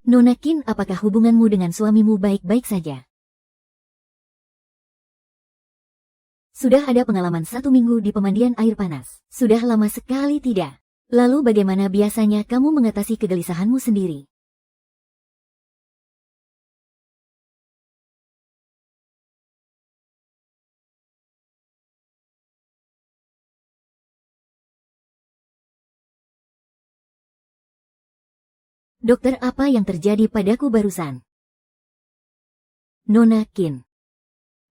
Nona Qin, apakah hubunganmu dengan suamimu baik-baik saja? Sudah ada pengalaman 1 minggu di pemandian air panas. Sudah lama sekali tidak. Lalu bagaimana biasanya kamu mengatasi kegelisahanmu sendiri? Dokter, apa yang terjadi padaku barusan? Nona Qin.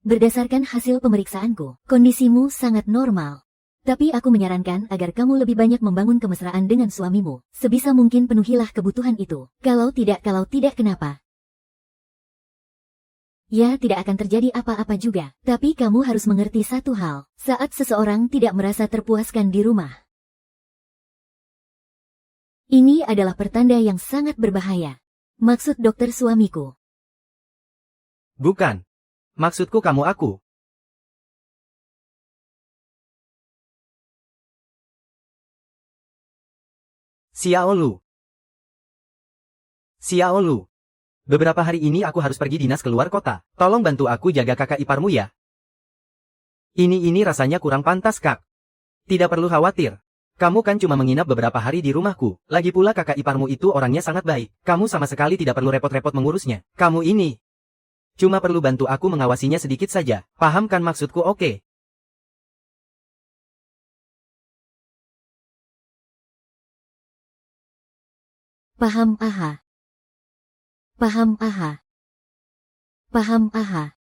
Berdasarkan hasil pemeriksaanku, kondisimu sangat normal. Tapi aku menyarankan agar kamu lebih banyak membangun kemesraan dengan suamimu. Sebisa mungkin penuhilah kebutuhan itu. Kalau tidak kenapa? Ya, tidak akan terjadi apa-apa juga. Tapi kamu harus mengerti satu hal. Saat seseorang tidak merasa terpuaskan di rumah, ini adalah pertanda yang sangat berbahaya. Maksud dokter suamiku. Bukan. Maksudku kamu aku. Xiaolu. Xiaolu. Beberapa hari ini aku harus pergi dinas keluar kota. Tolong bantu aku jaga kakak iparmu ya. Ini rasanya kurang pantas, Kak. Tidak perlu khawatir. Kamu kan cuma menginap beberapa hari di rumahku. Lagi pula kakak iparmu itu orangnya sangat baik. Kamu sama sekali tidak perlu repot-repot mengurusnya. Kamu ini cuma perlu bantu aku mengawasinya sedikit saja. Paham kan maksudku? Oke. Paham, aha. Paham, aha. Paham, aha.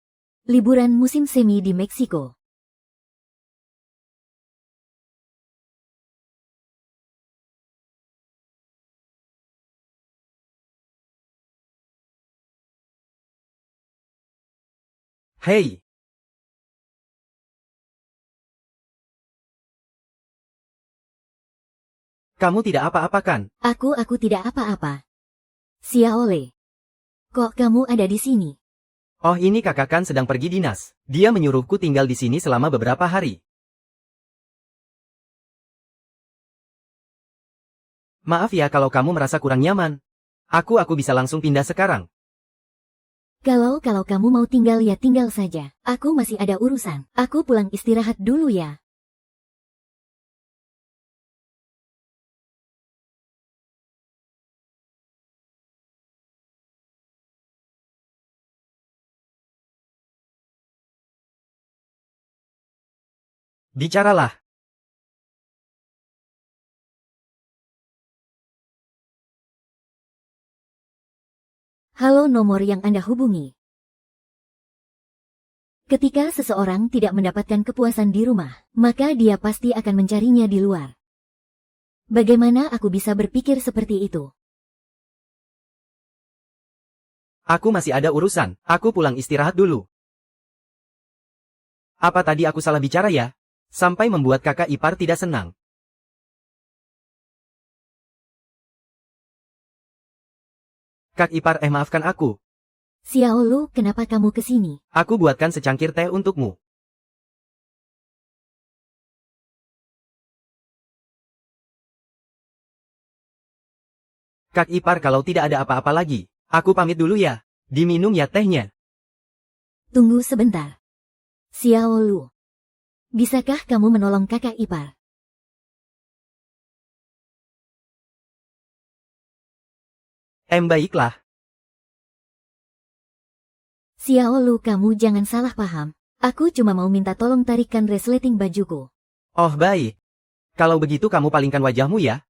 Liburan musim semi di Meksiko. Hei. Kamu tidak apa-apa kan? Aku tidak apa-apa. Xiaole. Kok kamu ada di sini? Oh, ini kakak kan sedang pergi dinas. Dia menyuruhku tinggal di sini selama beberapa hari. Maaf ya kalau kamu merasa kurang nyaman. Aku bisa langsung pindah sekarang. Kalau kamu mau tinggal ya tinggal saja. Aku masih ada urusan. Aku pulang istirahat dulu ya. Bicaralah. Halo, nomor yang Anda hubungi. Ketika seseorang tidak mendapatkan kepuasan di rumah, maka dia pasti akan mencarinya di luar. Bagaimana aku bisa berpikir seperti itu? Aku masih ada urusan. Aku pulang istirahat dulu. Apa tadi aku salah bicara ya? Sampai membuat kakak ipar tidak senang. Kak ipar, maafkan aku. Xiaolu, kenapa kamu ke sini? Aku buatkan secangkir teh untukmu. Kak ipar, kalau tidak ada apa-apa lagi, aku pamit dulu ya. Diminum ya tehnya. Tunggu sebentar. Xiaolu. Bisakah kamu menolong kakak ipar? Baiklah. Xiaolu, kamu jangan salah paham. Aku cuma mau minta tolong tarikan resleting bajuku. Oh baik. Kalau begitu kamu palingkan wajahmu ya.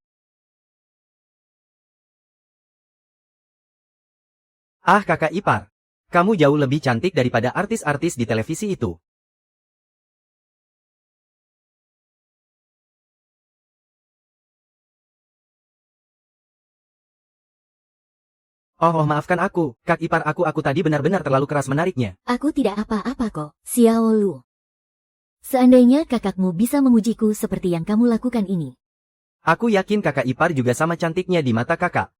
Ah kakak ipar. Kamu jauh lebih cantik daripada artis-artis di televisi itu. Oh maafkan aku, kak ipar aku tadi benar-benar terlalu keras menariknya. Aku tidak apa-apa kok, Xiaolu. Seandainya kakakmu bisa memujiku seperti yang kamu lakukan ini. Aku yakin kakak ipar juga sama cantiknya di mata kakak.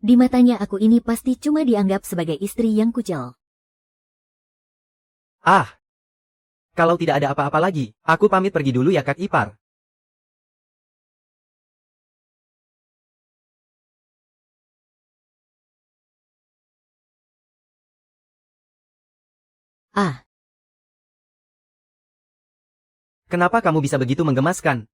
Di matanya aku ini pasti cuma dianggap sebagai istri yang kucel. Ah. Kalau tidak ada apa-apa lagi, aku pamit pergi dulu ya kak ipar. Kenapa kamu bisa begitu menggemaskan?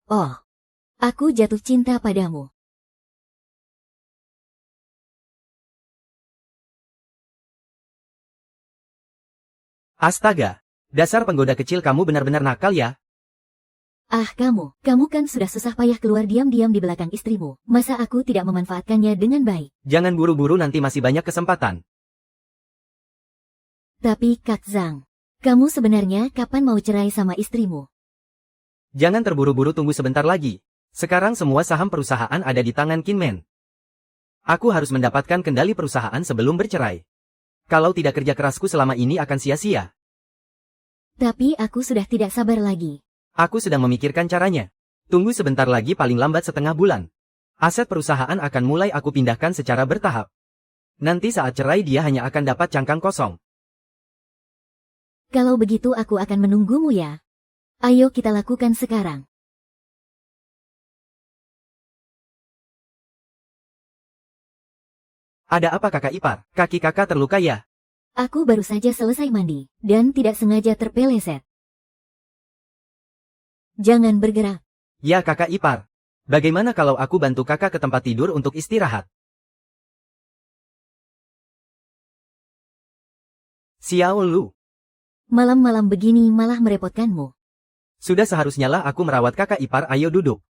Oh, aku jatuh cinta padamu. Astaga, dasar penggoda kecil kamu benar-benar nakal ya. Ah kamu kan sudah susah payah keluar diam-diam di belakang istrimu. Masa aku tidak memanfaatkannya dengan baik? Jangan buru-buru, nanti masih banyak kesempatan. Tapi Kak Zhang, kamu sebenarnya kapan mau cerai sama istrimu? Jangan terburu-buru, tunggu sebentar lagi. Sekarang semua saham perusahaan ada di tangan Kinmen. Aku harus mendapatkan kendali perusahaan sebelum bercerai. Kalau tidak, kerja kerasku selama ini akan sia-sia. Tapi aku sudah tidak sabar lagi. Aku sedang memikirkan caranya. Tunggu sebentar lagi, paling lambat setengah bulan. Aset perusahaan akan mulai aku pindahkan secara bertahap. Nanti saat cerai dia hanya akan dapat cangkang kosong. Kalau begitu aku akan menunggumu ya. Ayo kita lakukan sekarang. Ada apa kakak ipar? Kaki kakak terluka ya? Aku baru saja selesai mandi, dan tidak sengaja terpeleset. Jangan bergerak. Ya kakak ipar. Bagaimana kalau aku bantu kakak ke tempat tidur untuk istirahat? Xiao Lu. Malam-malam begini malah merepotkanmu. Sudah seharusnya lah aku merawat kakak ipar, ayo duduk.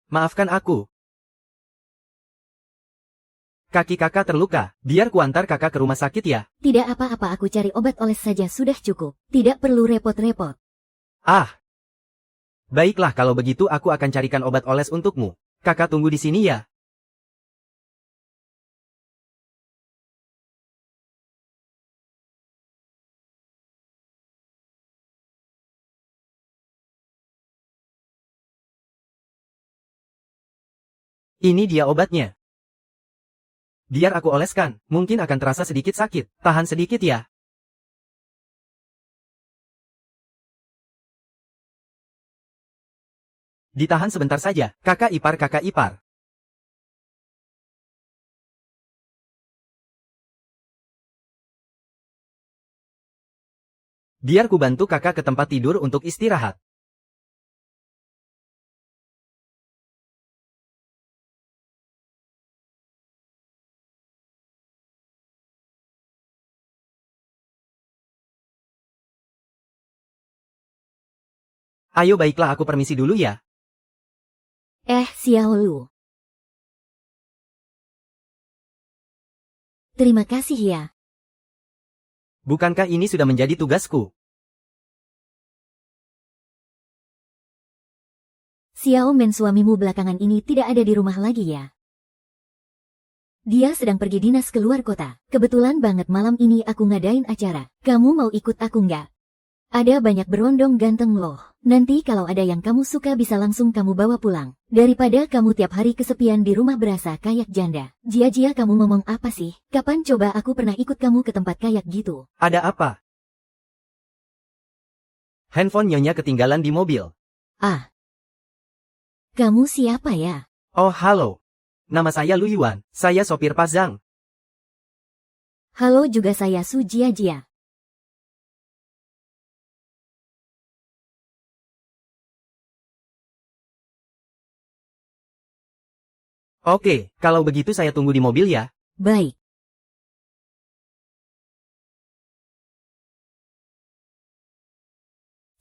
Maafkan aku. Kaki kakak terluka, biar kuantar kakak ke rumah sakit ya. Tidak apa-apa, aku cari obat oles saja sudah cukup. Tidak perlu repot-repot. Ah. Baiklah, kalau begitu aku akan carikan obat oles untukmu. Kakak tunggu di sini ya. Ini dia obatnya. Biar aku oleskan, mungkin akan terasa sedikit sakit. Tahan sedikit ya. Ditahan sebentar saja, kakak ipar, kakak ipar. Biar ku bantu kakak ke tempat tidur untuk istirahat. Ayo baiklah, aku permisi dulu ya. Xiao Lu. Terima kasih ya. Bukankah ini sudah menjadi tugasku? Xiao Men, suamimu belakangan ini tidak ada di rumah lagi ya? Dia sedang pergi dinas keluar kota. Kebetulan banget malam ini aku ngadain acara. Kamu mau ikut aku nggak? Ada banyak berondong ganteng loh. Nanti kalau ada yang kamu suka bisa langsung kamu bawa pulang. Daripada kamu tiap hari kesepian di rumah berasa kayak janda. Jia-jia, kamu ngomong apa sih? Kapan coba aku pernah ikut kamu ke tempat kayak gitu? Ada apa? Handphone nyonya ketinggalan di mobil. Ah. Kamu siapa ya? Oh halo. Nama saya Lu Yuan, saya sopir Pak Zhang. Halo, juga saya Su Jia-jia. Oke, kalau begitu saya tunggu di mobil ya. Baik.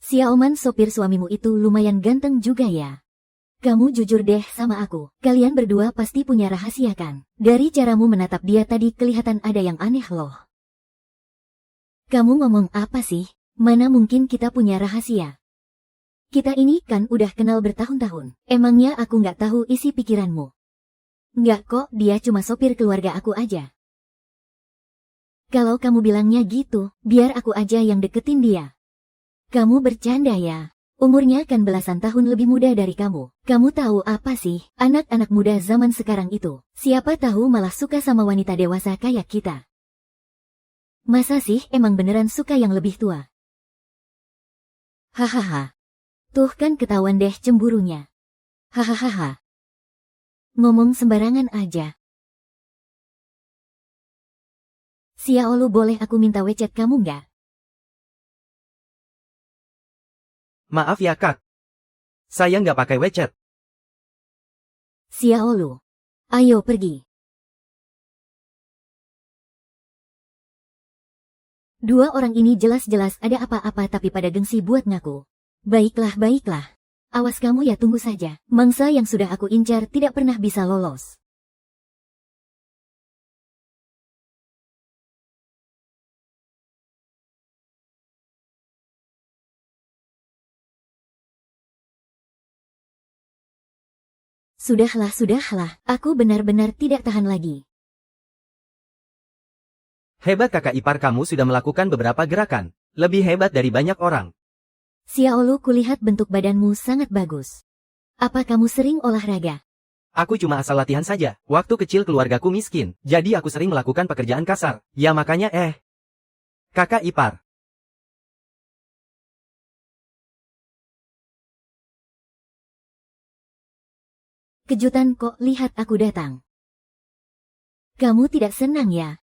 Xiaoman, sopir suamimu itu lumayan ganteng juga ya. Kamu jujur deh sama aku. Kalian berdua pasti punya rahasia kan? Dari caramu menatap dia tadi kelihatan ada yang aneh loh. Kamu ngomong apa sih? Mana mungkin kita punya rahasia? Kita ini kan udah kenal bertahun-tahun. Emangnya aku nggak tahu isi pikiranmu? Nggak kok, dia cuma sopir keluarga aku aja. Kalau kamu bilangnya gitu, biar aku aja yang deketin dia. Kamu bercanda ya? Umurnya kan belasan tahun lebih muda dari kamu. Kamu tahu apa sih, anak-anak muda zaman sekarang itu, siapa tahu malah suka sama wanita dewasa kayak kita. Masa sih emang beneran suka yang lebih tua? Hahaha. Tuh kan ketahuan deh cemburunya. Hahaha. Ngomong sembarangan aja. Xiaolu, boleh aku minta WeChat kamu nggak? Maaf ya kak. Saya nggak pakai WeChat. Xiaolu. Ayo pergi. Dua orang ini jelas-jelas ada apa-apa tapi pada gengsi buat ngaku. Baiklah, baiklah. Awas kamu ya, tunggu saja. Mangsa yang sudah aku incar tidak pernah bisa lolos. Sudahlah, sudahlah. Aku benar-benar tidak tahan lagi. Hebat kakak ipar kamu sudah melakukan beberapa gerakan. Lebih hebat dari banyak orang. Xiaolu, kulihat bentuk badanmu sangat bagus. Apa kamu sering olahraga? Aku cuma asal latihan saja. Waktu kecil keluargaku miskin. Jadi aku sering melakukan pekerjaan kasar. Ya makanya kakak ipar. Kejutan kok, lihat aku datang. Kamu tidak senang ya?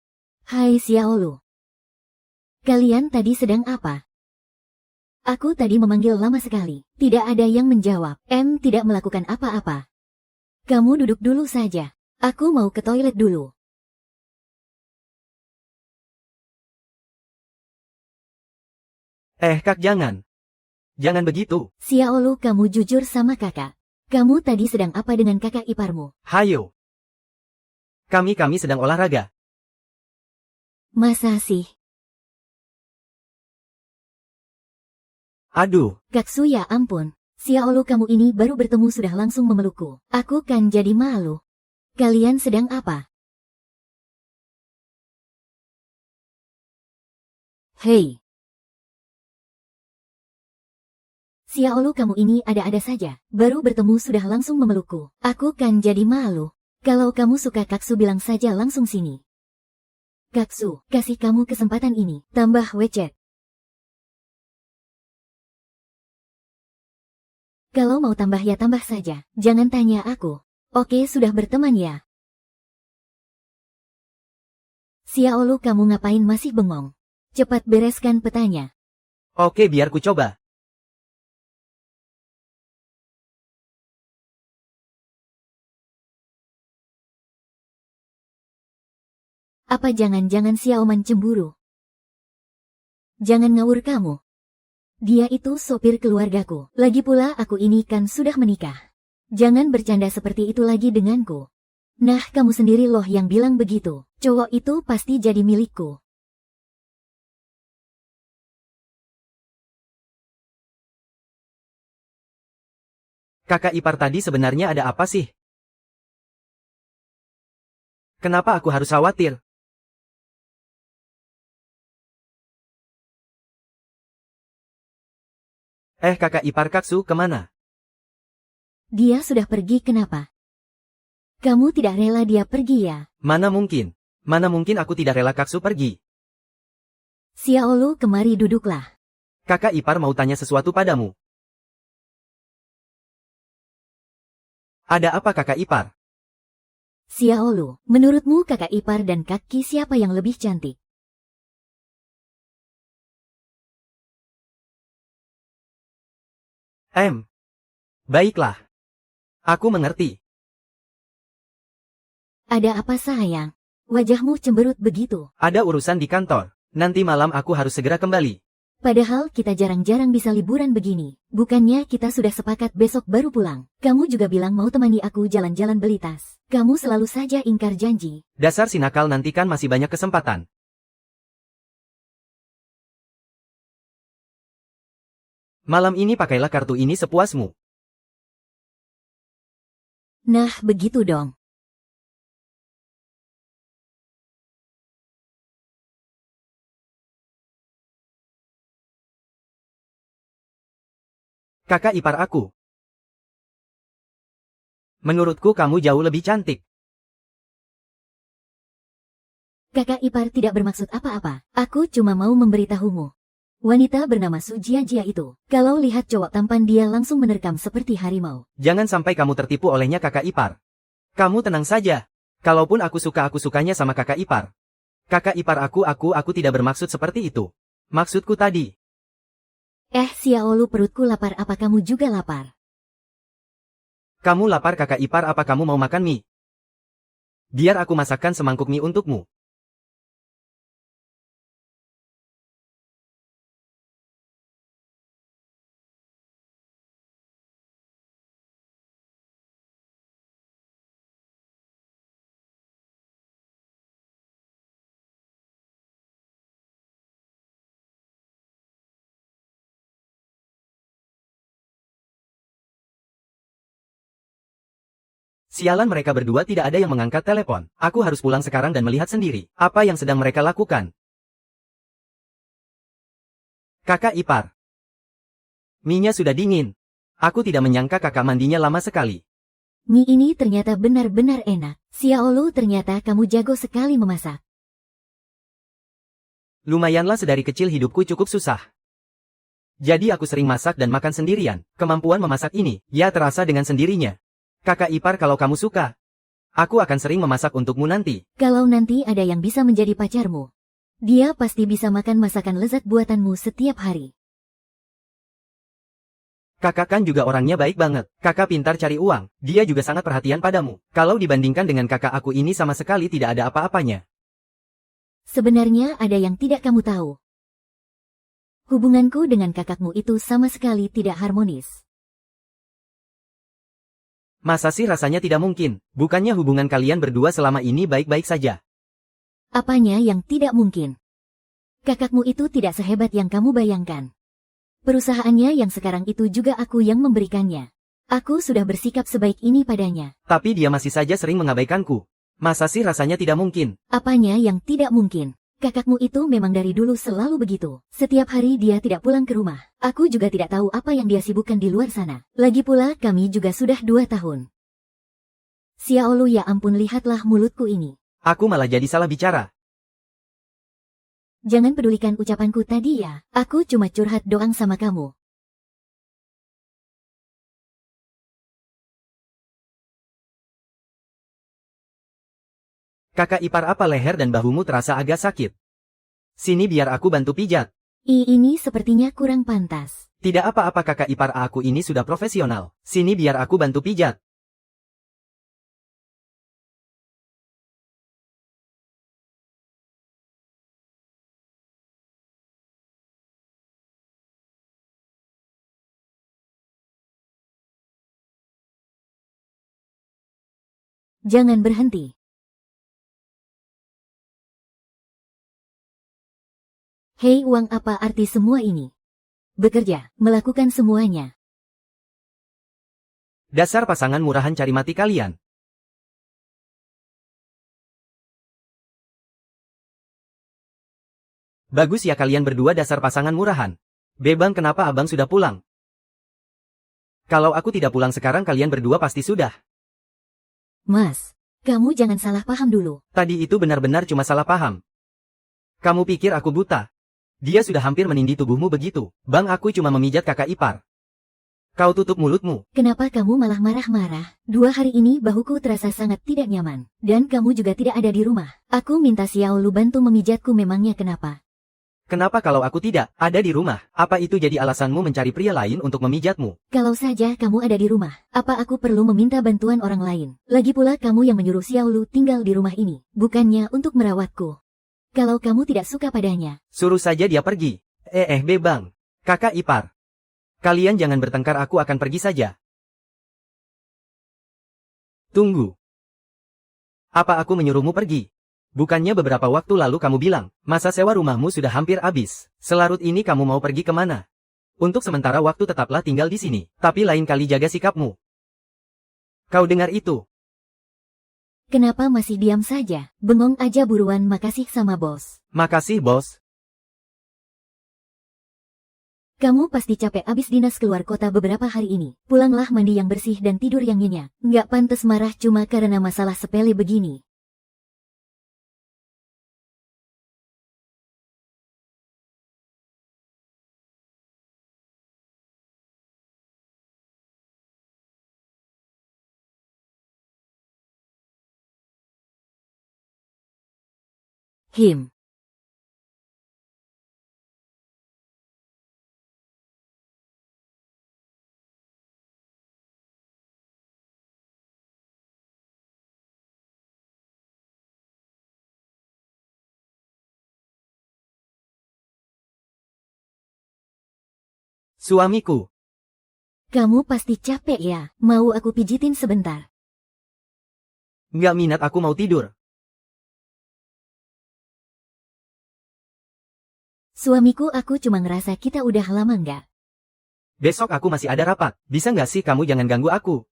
Hai Xiaolu. Kalian tadi sedang apa? Aku tadi memanggil lama sekali. Tidak ada yang menjawab. Tidak melakukan apa-apa. Kamu duduk dulu saja. Aku mau ke toilet dulu. Kak jangan. Jangan begitu. Xiaolu, kamu jujur sama kakak. Kamu tadi sedang apa dengan kakak iparmu? Hayo. Kami sedang olahraga. Masa sih? Aduh. Kaksu, ya ampun. Xiaolu, kamu ini baru bertemu sudah langsung memelukku. Aku kan jadi malu. Kalian sedang apa? Hei. Xiaolu, kamu ini ada-ada saja. Baru bertemu sudah langsung memelukku. Aku kan jadi malu. Kalau kamu suka Kaksu, bilang saja langsung sini. Kaksu, kasih kamu kesempatan ini. Tambah WeChat. Kalau mau tambah ya tambah saja. Jangan tanya aku. Oke, sudah berteman ya. Xiaolu, kamu ngapain masih bengong? Cepat bereskan petanya. Oke, biar ku coba. Apa jangan-jangan Xiaoman cemburu? Jangan ngawur kamu. Dia itu sopir keluargaku. Lagi pula aku ini kan sudah menikah. Jangan bercanda seperti itu lagi denganku. Nah, kamu sendiri loh yang bilang begitu. Cowok itu pasti jadi milikku. Kakak ipar tadi sebenarnya ada apa sih? Kenapa aku harus khawatir? Kakak ipar Kaksu kemana? Dia sudah pergi, kenapa? Kamu tidak rela dia pergi ya? Mana mungkin? Mana mungkin aku tidak rela Kaksu pergi? Xiaolu, kemari duduklah. Kakak ipar mau tanya sesuatu padamu. Ada apa kakak ipar? Xiaolu, menurutmu kakak ipar dan kaki siapa yang lebih cantik? Baiklah. Aku mengerti. Ada apa sayang? Wajahmu cemberut begitu. Ada urusan di kantor. Nanti malam aku harus segera kembali. Padahal kita jarang-jarang bisa liburan begini. Bukannya kita sudah sepakat besok baru pulang. Kamu juga bilang mau temani aku jalan-jalan beli tas. Kamu selalu saja ingkar janji. Dasar si nakal, nanti kan masih banyak kesempatan. Malam ini pakailah kartu ini sepuasmu. Nah, begitu dong. Kakak ipar aku. Menurutku kamu jauh lebih cantik. Kakak ipar tidak bermaksud apa-apa. Aku cuma mau memberitahumu. Wanita bernama Su Jia itu. Kalau lihat cowok tampan dia langsung menerkam seperti harimau. Jangan sampai kamu tertipu olehnya kakak ipar. Kamu tenang saja. Kalaupun aku sukanya sama kakak ipar. Kakak ipar aku tidak bermaksud seperti itu. Maksudku tadi. Xiaolu, perutku lapar, apa kamu juga lapar? Kamu lapar kakak ipar, apa kamu mau makan mie? Biar aku masakkan semangkuk mie untukmu. Sialan, mereka berdua tidak ada yang mengangkat telepon. Aku harus pulang sekarang dan melihat sendiri apa yang sedang mereka lakukan. Kakak ipar. Mie-nya sudah dingin. Aku tidak menyangka kakak mandinya lama sekali. Mie ini ternyata benar-benar enak. Xiaolu, ternyata kamu jago sekali memasak. Lumayanlah, sedari kecil hidupku cukup susah. Jadi aku sering masak dan makan sendirian. Kemampuan memasak ini, ya terasa dengan sendirinya. Kakak ipar, kalau kamu suka, aku akan sering memasak untukmu nanti. Kalau nanti ada yang bisa menjadi pacarmu, dia pasti bisa makan masakan lezat buatanmu setiap hari. Kakak kan juga orangnya baik banget. Kakak pintar cari uang. Dia juga sangat perhatian padamu. Kalau dibandingkan dengan kakak aku ini sama sekali tidak ada apa-apanya. Sebenarnya ada yang tidak kamu tahu. Hubunganku dengan kakakmu itu sama sekali tidak harmonis. Masa sih, rasanya tidak mungkin. Bukannya hubungan kalian berdua selama ini baik-baik saja? Apanya yang tidak mungkin? Kakakmu itu tidak sehebat yang kamu bayangkan. Perusahaannya yang sekarang itu juga aku yang memberikannya. Aku sudah bersikap sebaik ini padanya. Tapi dia masih saja sering mengabaikanku. Masa sih rasanya tidak mungkin? Apanya yang tidak mungkin? Kakakmu itu memang dari dulu selalu begitu. Setiap hari dia tidak pulang ke rumah. Aku juga tidak tahu apa yang dia sibukkan di luar sana. Lagi pula kami juga sudah 2 tahun. Xiaolu, ya ampun, lihatlah mulutku ini. Aku malah jadi salah bicara. Jangan pedulikan ucapanku tadi ya. Aku cuma curhat doang sama kamu. Kakak ipar, apa leher dan bahumu terasa agak sakit? Sini biar aku bantu pijat. Ini sepertinya kurang pantas. Tidak apa-apa, kakak ipar aku ini sudah profesional. Sini biar aku bantu pijat. Jangan berhenti. Hei, uang apa arti semua ini? Bekerja, melakukan semuanya. Dasar pasangan murahan cari mati kalian. Bagus ya kalian berdua, dasar pasangan murahan. Bebang, kenapa abang sudah pulang? Kalau aku tidak pulang sekarang kalian berdua pasti sudah. Mas, kamu jangan salah paham dulu. Tadi itu benar-benar cuma salah paham. Kamu pikir aku buta? Dia sudah hampir menindih tubuhmu begitu. Bang, aku cuma memijat kakak ipar. Kau tutup mulutmu. Kenapa kamu malah marah-marah? 2 hari ini bahuku terasa sangat tidak nyaman. Dan kamu juga tidak ada di rumah. Aku minta Xiaolu bantu memijatku, memangnya kenapa? Kenapa kalau aku tidak ada di rumah? Apa itu jadi alasanmu mencari pria lain untuk memijatmu? Kalau saja kamu ada di rumah, apa aku perlu meminta bantuan orang lain? Lagi pula kamu yang menyuruh Xiaolu tinggal di rumah ini, bukannya untuk merawatku. Kalau kamu tidak suka padanya, Suruh saja dia pergi. Bebang. Kakak ipar. Kalian jangan bertengkar, aku akan pergi saja. Tunggu. Apa aku menyuruhmu pergi? Bukannya beberapa waktu lalu kamu bilang, masa sewa rumahmu sudah hampir habis. Selarut ini kamu mau pergi kemana? Untuk sementara waktu tetaplah tinggal di sini, tapi lain kali jaga sikapmu. Kau dengar itu? kenapa masih diam saja? Bengong aja buruan, makasih sama bos. Makasih, bos. Kamu pasti capek abis dinas keluar kota beberapa hari ini. Pulanglah mandi yang bersih dan tidur yang nyenyak. Nggak pantas marah cuma karena masalah sepele begini. Him. Suamiku. Kamu pasti capek ya, mau aku pijitin sebentar. Nggak minat, aku mau tidur. Suamiku, aku cuma ngerasa kita udah lama nggak. Besok aku masih ada rapat. Bisa nggak sih kamu jangan ganggu aku?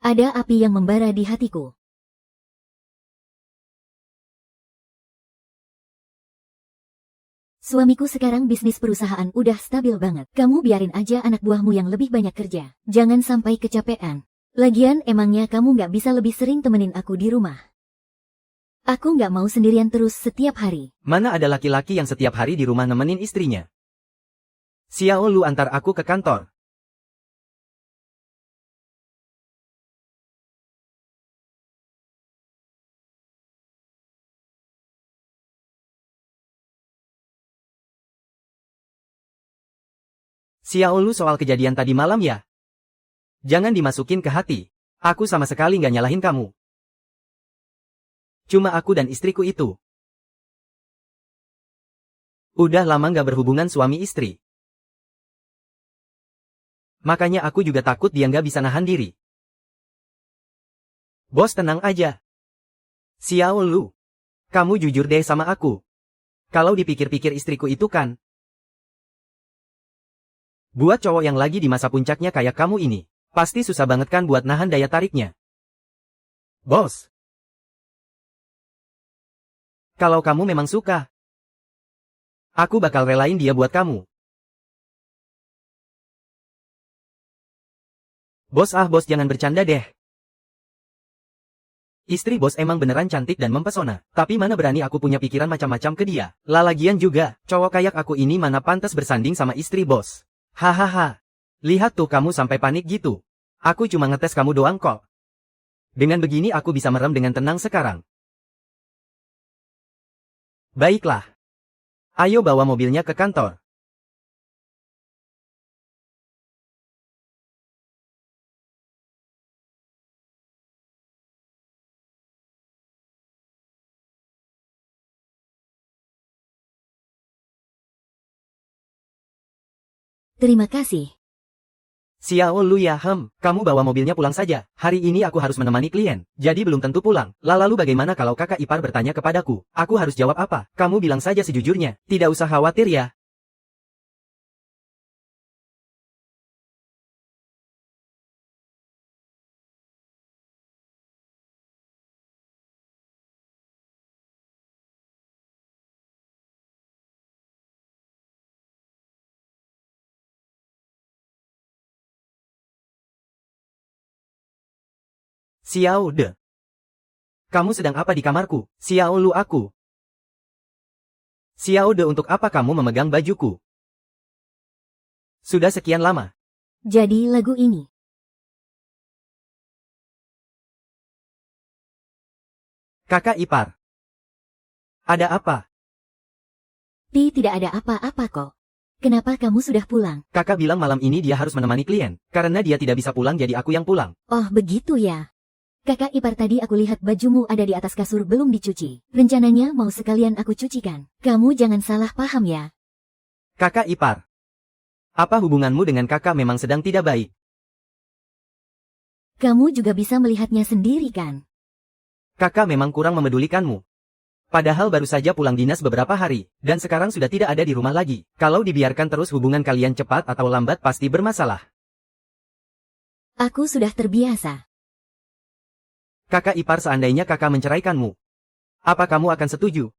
Ada api yang membara di hatiku. Suamiku sekarang bisnis perusahaan udah stabil banget. Kamu biarin aja anak buahmu yang lebih banyak kerja. Jangan sampai kecapean. Lagian emangnya kamu nggak bisa lebih sering temenin aku di rumah? Aku nggak mau sendirian terus setiap hari. Mana ada laki-laki yang setiap hari di rumah nemenin istrinya? Xiao Lu antar aku ke kantor. Xiao Lu, soal kejadian tadi malam ya? Jangan dimasukin ke hati. Aku sama sekali nggak nyalahin kamu. Cuma aku dan istriku itu udah lama nggak berhubungan suami istri. Makanya aku juga takut dia nggak bisa nahan diri. Bos, tenang aja. Xiao Lu, kamu jujur deh sama aku. Kalau dipikir-pikir istriku itu kan buat cowok yang lagi di masa puncaknya kayak kamu ini, pasti susah banget kan buat nahan daya tariknya. Bos, kalau kamu memang suka, aku bakal relain dia buat kamu. Bos, bos jangan bercanda deh. Istri bos emang beneran cantik dan mempesona, tapi mana berani aku punya pikiran macam-macam ke dia. Lagian juga, cowok kayak aku ini mana pantas bersanding sama istri bos. Hahaha. Lihat tuh kamu sampai panik gitu. Aku cuma ngetes kamu doang kok. Dengan begini aku bisa merem dengan tenang sekarang. Baiklah. Ayo bawa mobilnya ke kantor. Terima kasih. Xiao Lu ya, kamu bawa mobilnya pulang saja. Hari ini aku harus menemani klien, jadi belum tentu pulang. Lalu bagaimana kalau kakak ipar bertanya kepadaku? Aku harus jawab apa? Kamu bilang saja sejujurnya, tidak usah khawatir ya. Xiao De. Kamu sedang apa di kamarku? Xiao Lu, aku. Xiao De, untuk apa kamu memegang bajuku? Sudah sekian lama. Jadi lagu ini. Kakak ipar. Ada apa? Tidak ada apa-apa kok. Kenapa kamu sudah pulang? Kakak bilang malam ini dia harus menemani klien. Karena dia tidak bisa pulang jadi aku yang pulang. Oh begitu ya. Kakak ipar, tadi aku lihat bajumu ada di atas kasur belum dicuci. Rencananya mau sekalian aku cucikan. Kamu jangan salah paham ya. Kakak ipar. Apa hubunganmu dengan kakak memang sedang tidak baik? Kamu juga bisa melihatnya sendiri kan? Kakak memang kurang memedulikanmu. Padahal baru saja pulang dinas beberapa hari, dan sekarang sudah tidak ada di rumah lagi. Kalau dibiarkan terus hubungan kalian cepat atau lambat pasti bermasalah. Aku sudah terbiasa. Kakak ipar, seandainya kakak menceraikanmu, apa kamu akan setuju?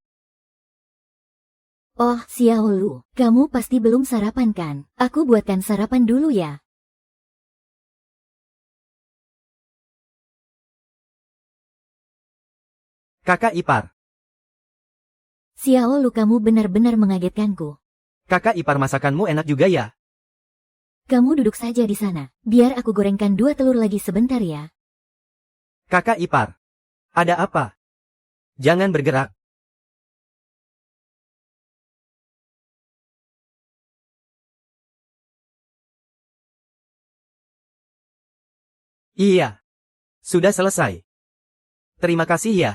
Oh, Xiaolu, kamu pasti belum sarapan kan? Aku buatkan sarapan dulu ya. Kakak ipar. Xiaolu, kamu benar-benar mengagetkanku. Kakak ipar, masakanmu enak juga ya? Kamu duduk saja di sana. Biar aku gorengkan 2 telur lagi sebentar ya. Kakak ipar. Ada apa? Jangan bergerak. Iya. Sudah selesai. Terima kasih ya.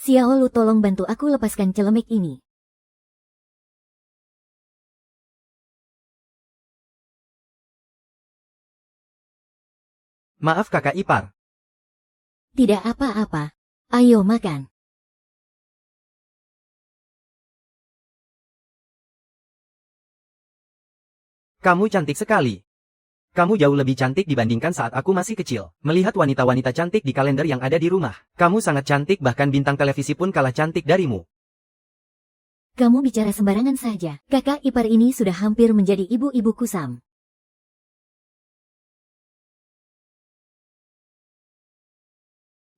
Xiaolu, tolong bantu aku lepaskan celemek ini. Maaf kakak ipar. Tidak apa-apa. Ayo makan. Kamu cantik sekali. Kamu jauh lebih cantik dibandingkan saat aku masih kecil. Melihat wanita-wanita cantik di kalender yang ada di rumah. Kamu sangat cantik, bahkan bintang televisi pun kalah cantik darimu. Kamu bicara sembarangan saja. Kakak ipar ini sudah hampir menjadi ibu-ibu kusam.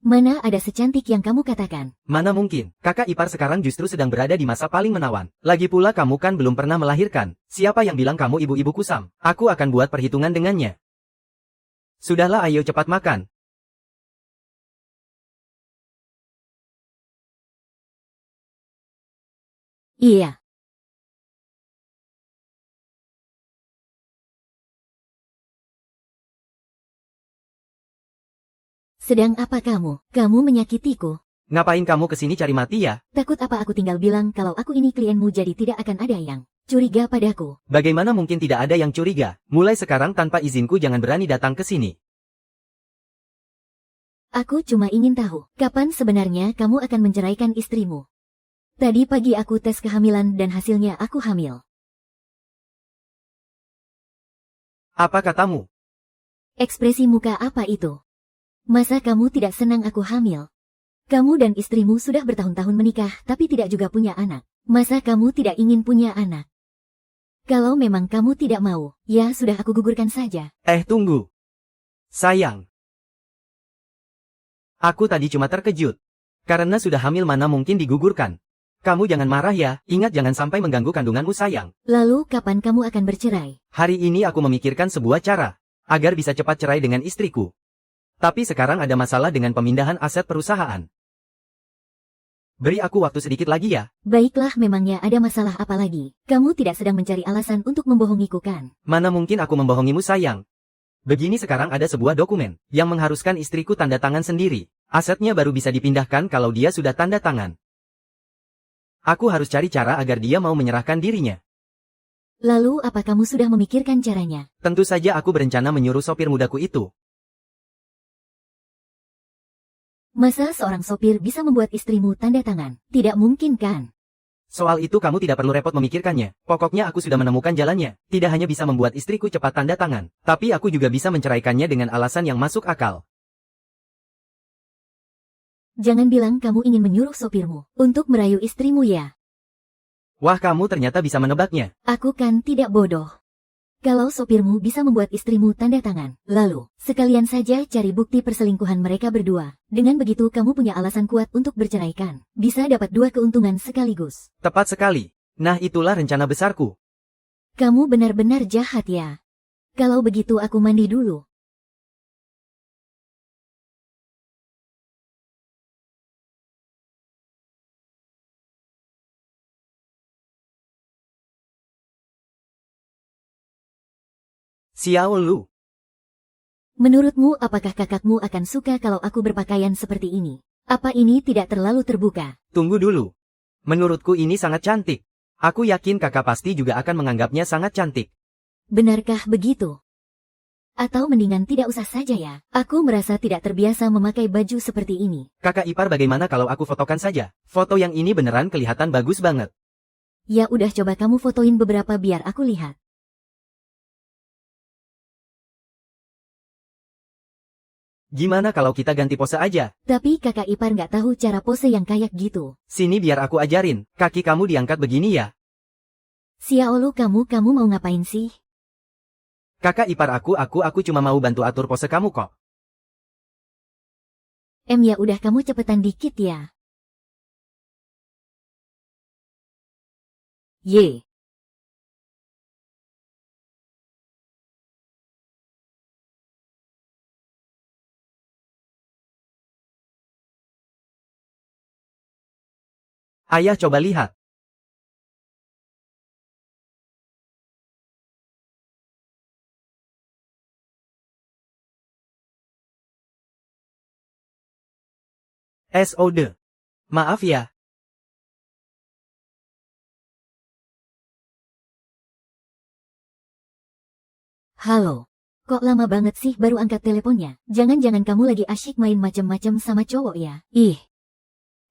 Mana ada secantik yang kamu katakan? Mana mungkin, kakak ipar sekarang justru sedang berada di masa paling menawan. Lagi pula kamu kan belum pernah melahirkan. Siapa yang bilang kamu ibu-ibu kusam? Aku akan buat perhitungan dengannya. Sudahlah, ayo cepat makan. Iya. Sedang apa kamu? Kamu menyakitiku. Ngapain kamu kesini cari mati ya? Takut apa aku tinggal bilang kalau aku ini klienmu, jadi tidak akan ada yang curiga padaku. Bagaimana mungkin tidak ada yang curiga? Mulai sekarang tanpa izinku jangan berani datang ke sini. Aku cuma ingin tahu, kapan sebenarnya kamu akan menceraikan istrimu? Tadi pagi aku tes kehamilan dan hasilnya aku hamil. Apa katamu? Ekspresi muka apa itu? Masa kamu tidak senang aku hamil? Kamu dan istrimu sudah bertahun-tahun menikah tapi tidak juga punya anak. Masa kamu tidak ingin punya anak? Kalau memang kamu tidak mau, ya sudah, aku gugurkan saja. Tunggu. Sayang. Aku tadi cuma terkejut. Karena sudah hamil mana mungkin digugurkan. Kamu jangan marah ya, ingat jangan sampai mengganggu kandunganmu sayang. Lalu kapan kamu akan bercerai? Hari ini aku memikirkan sebuah cara, agar bisa cepat cerai dengan istriku. Tapi sekarang ada masalah dengan pemindahan aset perusahaan. Beri aku waktu sedikit lagi ya. Baiklah, memangnya ada masalah apa lagi? Kamu tidak sedang mencari alasan untuk membohongiku kan? Mana mungkin aku membohongimu sayang. Begini, sekarang ada sebuah dokumen yang mengharuskan istriku tanda tangan sendiri. Asetnya baru bisa dipindahkan kalau dia sudah tanda tangan. Aku harus cari cara agar dia mau menyerahkan dirinya. Lalu apa kamu sudah memikirkan caranya? Tentu saja aku berencana menyuruh sopir mudaku itu. Masa seorang sopir bisa membuat istrimu tanda tangan? Tidak mungkin kan? Soal itu kamu tidak perlu repot memikirkannya. Pokoknya aku sudah menemukan jalannya. Tidak hanya bisa membuat istriku cepat tanda tangan, tapi aku juga bisa menceraikannya dengan alasan yang masuk akal. Jangan bilang kamu ingin menyuruh sopirmu untuk merayu istrimu ya. Wah, kamu ternyata bisa menebaknya. Aku kan tidak bodoh. Kalau sopirmu bisa membuat istrimu tanda tangan, lalu sekalian saja cari bukti perselingkuhan mereka berdua. Dengan begitu kamu punya alasan kuat untuk berceraikan. Bisa dapat 2 keuntungan sekaligus. Tepat sekali. Nah, itulah rencana besarku. Kamu benar-benar jahat ya. Kalau begitu aku mandi dulu. Xiao Lu. Menurutmu apakah kakakmu akan suka kalau aku berpakaian seperti ini? Apa ini tidak terlalu terbuka? Tunggu dulu. Menurutku ini sangat cantik. Aku yakin kakak pasti juga akan menganggapnya sangat cantik. Benarkah begitu? Atau mendingan tidak usah saja ya? Aku merasa tidak terbiasa memakai baju seperti ini. Kakak ipar bagaimana kalau aku fotokan saja? Foto yang ini beneran kelihatan bagus banget. Ya udah coba kamu fotoin beberapa biar aku lihat. Gimana kalau kita ganti pose aja? Tapi kakak ipar nggak tahu cara pose yang kayak gitu. Sini biar aku ajarin. Kaki kamu diangkat begini ya. Xiaolu kamu mau ngapain sih? Kakak ipar aku cuma mau bantu atur pose kamu kok. Ya udah kamu cepetan dikit ya. Ye. Ayah coba lihat. SOD. Maaf ya. Halo. Kok lama banget sih baru angkat teleponnya? Jangan-jangan kamu lagi asyik main macem-macem sama cowok ya? Ih.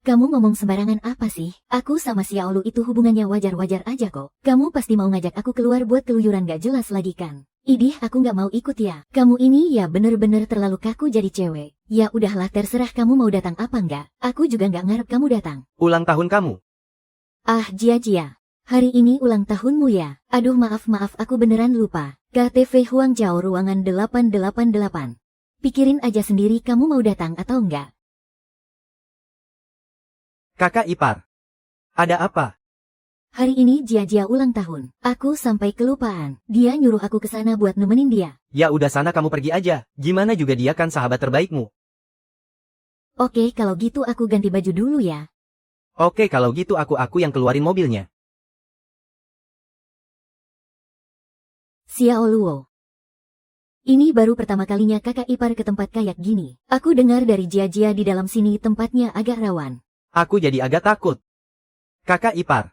Kamu ngomong sembarangan apa sih? Aku sama Xiaolu itu hubungannya wajar-wajar aja kok. Kamu pasti mau ngajak aku keluar buat keluyuran gak jelas lagi kan? Idih aku gak mau ikut ya. Kamu ini ya bener-bener terlalu kaku jadi cewek. Ya udahlah terserah kamu mau datang apa enggak. Aku juga gak ngarep kamu datang. Ulang tahun kamu. Ah Jia. Hari ini ulang tahunmu ya? Aduh maaf aku beneran lupa. KTV Huangzhou ruangan 888. Pikirin aja sendiri kamu mau datang atau enggak. Kakak ipar. Ada apa? Hari ini Jia ulang tahun. Aku sampai kelupaan. Dia nyuruh aku ke sana buat nemenin dia. Ya udah sana kamu pergi aja. Gimana juga dia kan sahabat terbaikmu. Oke kalau gitu aku ganti baju dulu ya. Oke kalau gitu aku yang keluarin mobilnya. Xiaoluo. Ini baru pertama kalinya kakak ipar ke tempat kayak gini. Aku dengar dari Jia di dalam sini tempatnya agak rawan. Aku jadi agak takut. Kakak ipar.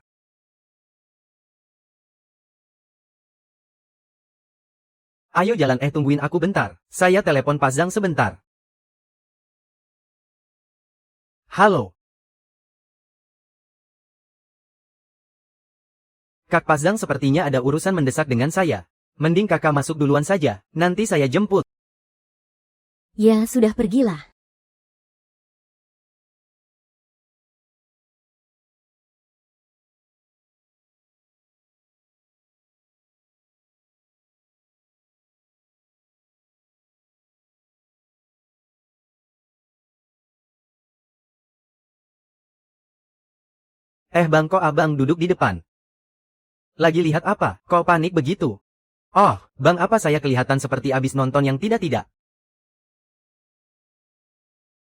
Ayo jalan tungguin aku bentar. Saya telepon Pak Zhang sebentar. Halo. Kak Pak Zhang sepertinya ada urusan mendesak dengan saya. Mending kakak masuk duluan saja, nanti saya jemput. Ya sudah pergilah. Bang kok abang duduk di depan? Lagi lihat apa? Kok panik begitu? Oh, bang apa saya kelihatan seperti abis nonton yang tidak-tidak?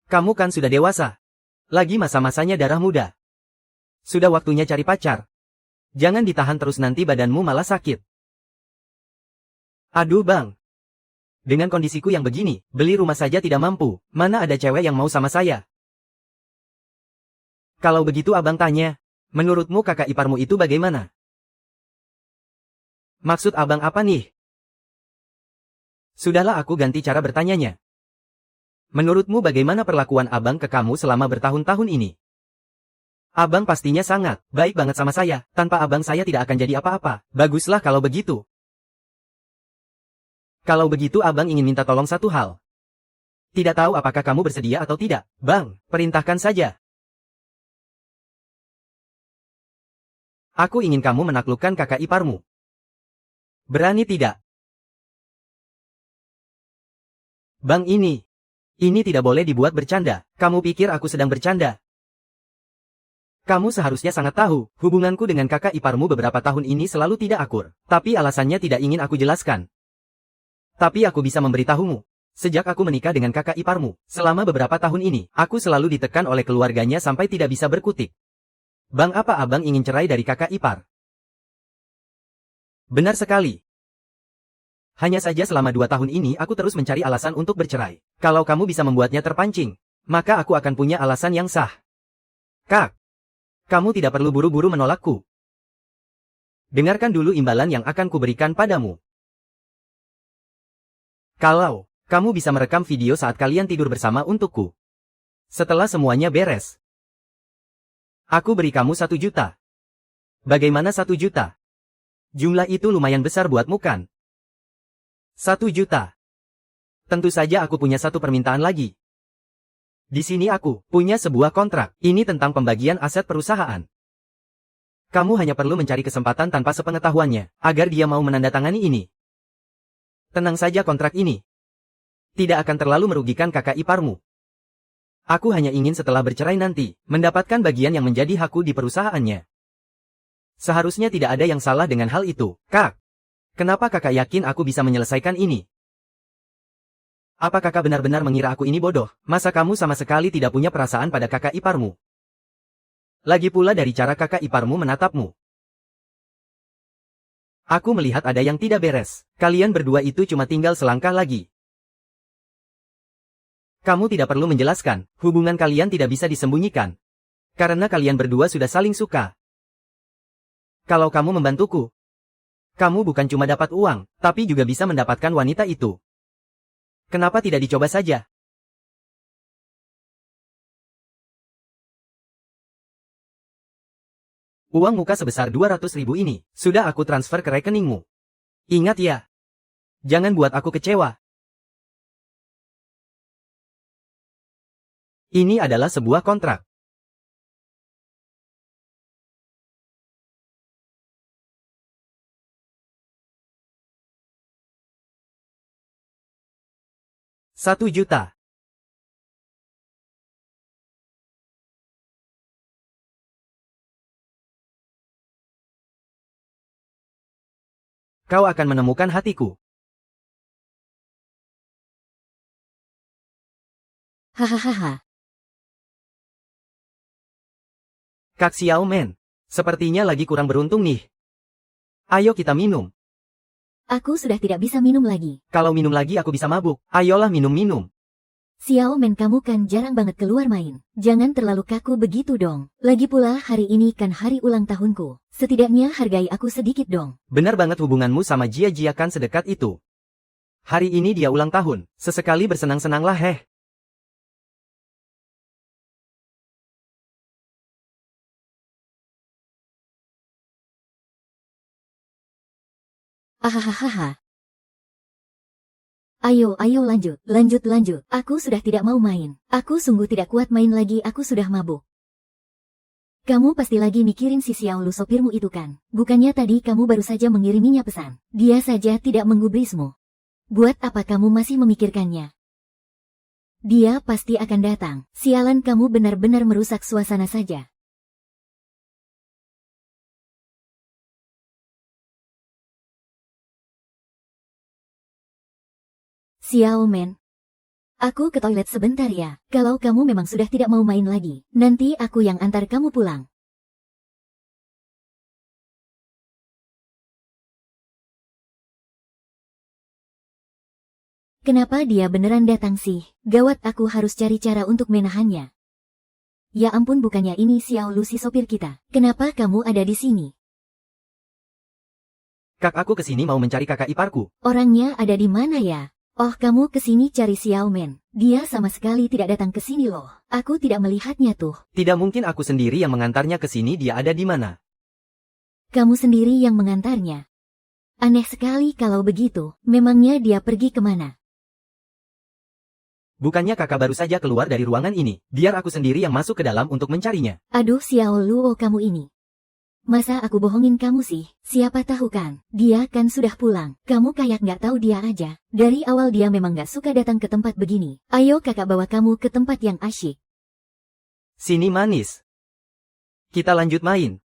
Kamu kan sudah dewasa. Lagi masa-masanya darah muda. Sudah waktunya cari pacar. Jangan ditahan terus nanti badanmu malah sakit. Aduh bang. Dengan kondisiku yang begini, beli rumah saja tidak mampu. Mana ada cewek yang mau sama saya? Kalau begitu abang tanya. Menurutmu kakak iparmu itu bagaimana? Maksud abang apa nih? Sudahlah aku ganti cara bertanyanya. Menurutmu bagaimana perlakuan abang ke kamu selama bertahun-tahun ini? Abang pastinya sangat baik banget sama saya. Tanpa abang saya tidak akan jadi apa-apa. Baguslah kalau begitu. Kalau begitu abang ingin minta tolong satu hal. Tidak tahu apakah kamu bersedia atau tidak. Bang, perintahkan saja. Aku ingin kamu menaklukkan kakak iparmu. Berani tidak? Bang ini tidak boleh dibuat bercanda. Kamu pikir aku sedang bercanda? Kamu seharusnya sangat tahu, hubunganku dengan kakak iparmu beberapa tahun ini selalu tidak akur. Tapi alasannya tidak ingin aku jelaskan. Tapi aku bisa memberitahumu. Sejak aku menikah dengan kakak iparmu, selama beberapa tahun ini, aku selalu ditekan oleh keluarganya sampai tidak bisa berkutik. Bang apa abang ingin cerai dari kakak ipar? Benar sekali. Hanya saja selama 2 tahun ini aku terus mencari alasan untuk bercerai. Kalau kamu bisa membuatnya terpancing, maka aku akan punya alasan yang sah. Kak, kamu tidak perlu buru-buru menolakku. Dengarkan dulu imbalan yang akan kuberikan padamu. Kalau kamu bisa merekam video saat kalian tidur bersama untukku. Setelah semuanya beres, aku beri kamu 1 juta. Bagaimana 1 juta? Jumlah itu lumayan besar buatmu kan? 1 juta. Tentu saja aku punya satu permintaan lagi. Di sini aku punya sebuah kontrak. Ini tentang pembagian aset perusahaan. Kamu hanya perlu mencari kesempatan tanpa sepengetahuannya, agar dia mau menandatangani ini. Tenang saja, kontrak ini tidak akan terlalu merugikan kakak iparmu. Aku hanya ingin setelah bercerai nanti, mendapatkan bagian yang menjadi hakku di perusahaannya. Seharusnya tidak ada yang salah dengan hal itu, Kak. Kenapa kakak yakin aku bisa menyelesaikan ini? Apa kakak benar-benar mengira aku ini bodoh? Masa kamu sama sekali tidak punya perasaan pada kakak iparmu? Lagi pula dari cara kakak iparmu menatapmu. Aku melihat ada yang tidak beres. Kalian berdua itu cuma tinggal selangkah lagi. Kamu tidak perlu menjelaskan, hubungan kalian tidak bisa disembunyikan. Karena kalian berdua sudah saling suka. Kalau kamu membantuku, kamu bukan cuma dapat uang, tapi juga bisa mendapatkan wanita itu. Kenapa tidak dicoba saja? Uang muka sebesar 200.000 ini, sudah aku transfer ke rekeningmu. Ingat ya, jangan buat aku kecewa. Ini adalah sebuah kontrak. Satu juta. Kau akan menemukan hatiku. Hahaha. Kak Xiao Men, sepertinya lagi kurang beruntung nih. Ayo kita minum. Aku sudah tidak bisa minum lagi. Kalau minum lagi aku bisa mabuk. Ayolah minum-minum. Xiao Men, kamu kan jarang banget keluar main. Jangan terlalu kaku begitu dong. Lagi pula hari ini kan hari ulang tahunku. Setidaknya hargai aku sedikit dong. Benar banget, hubunganmu sama Jia Jia kan sedekat itu. Hari ini dia ulang tahun. Sesekali bersenang-senanglah heh. Ahahaha. Ayo lanjut. Aku sudah tidak mau main. Aku sungguh tidak kuat main lagi, aku sudah mabuk. Kamu pasti lagi mikirin si Xiao Lu sopirmu itu kan? Bukannya tadi kamu baru saja mengiriminya pesan. Dia saja tidak menggubrismu. Buat apa kamu masih memikirkannya? Dia pasti akan datang. Sialan, kamu benar-benar merusak suasana saja. Xiao Men, aku ke toilet sebentar ya. Kalau kamu memang sudah tidak mau main lagi, nanti aku yang antar kamu pulang. Kenapa dia beneran datang sih? Gawat, aku harus cari cara untuk menahannya. Ya ampun, bukannya ini Xiao Lu si sopir kita. Kenapa kamu ada di sini? Kak, aku kesini mau mencari kakak iparku. Orangnya ada di mana ya? Oh, kamu kesini cari Xiao Men. Dia sama sekali tidak datang ke sini loh. Aku tidak melihatnya tuh. Tidak mungkin aku sendiri yang mengantarnya ke sini, dia ada di mana? Kamu sendiri yang mengantarnya. Aneh sekali kalau begitu. Memangnya dia pergi kemana? Bukannya kakak baru saja keluar dari ruangan ini. Biar aku sendiri yang masuk ke dalam untuk mencarinya. Aduh Xiao Luo, kamu ini. Masa aku bohongin kamu sih? Siapa tahu kan, dia kan sudah pulang. Kamu kayak nggak tahu dia aja. Dari awal dia memang nggak suka datang ke tempat begini. Ayo kakak bawa kamu ke tempat yang asyik. Sini manis. Kita lanjut main.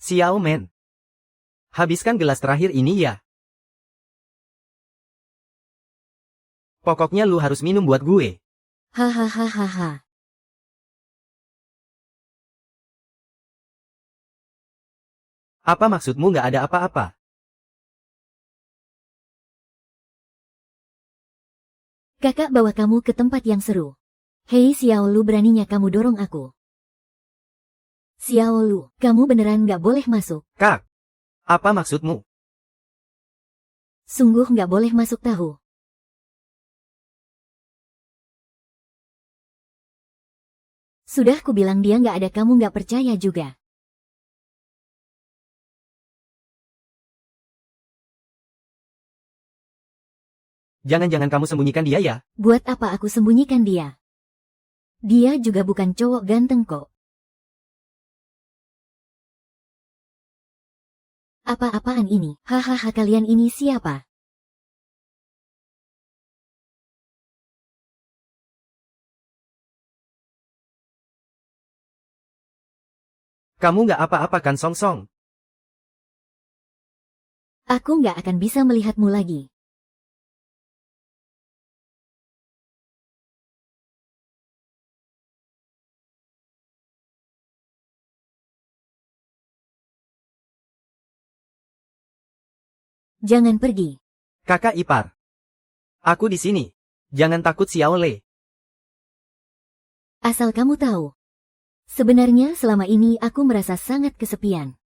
Xiao Men, habiskan gelas terakhir ini ya. Pokoknya lu harus minum buat gue. Hahaha. Apa maksudmu nggak ada apa-apa? Kakak bawa kamu ke tempat yang seru. Hei Xiao Lu, beraninya kamu dorong aku. Xiao Lu, kamu beneran nggak boleh masuk. Kak, apa maksudmu? Sungguh nggak boleh masuk tahu. Sudah kubilang dia nggak ada, kamu nggak percaya juga. Jangan-jangan kamu sembunyikan dia ya? Buat apa aku sembunyikan dia? Dia juga bukan cowok ganteng kok. Apa-apaan ini? Hahaha, kalian ini siapa? Kamu nggak apa-apa kan, Song Song? Aku nggak akan bisa melihatmu lagi. Jangan pergi. Kakak ipar. Aku di sini. Jangan takut, Xiao Le. Asal kamu tahu. Sebenarnya selama ini aku merasa sangat kesepian.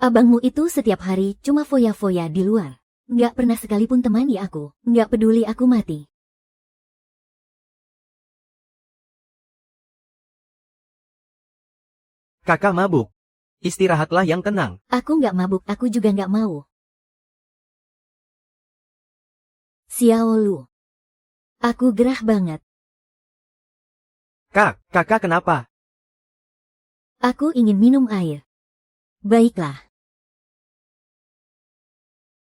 Abangmu itu setiap hari cuma foya-foya di luar. Nggak pernah sekalipun temani aku. Nggak peduli aku mati. Kakak mabuk. Istirahatlah yang tenang. Aku nggak mabuk, aku juga nggak mau. Xiao Lu. Aku gerah banget. Kak, kakak kenapa? Aku ingin minum air. Baiklah.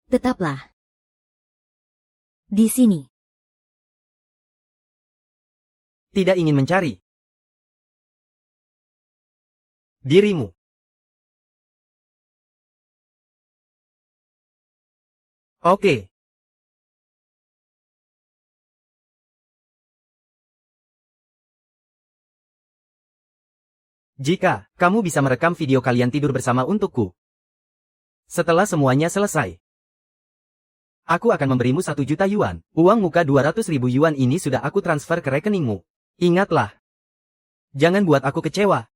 Tetaplah. Di sini. Tidak ingin mencari dirimu. Oke. Jika kamu bisa merekam video kalian tidur bersama untukku. Setelah semuanya selesai, aku akan memberimu 1 juta yuan. Uang muka 200.000 yuan ini sudah aku transfer ke rekeningmu. Ingatlah. Jangan buat aku kecewa.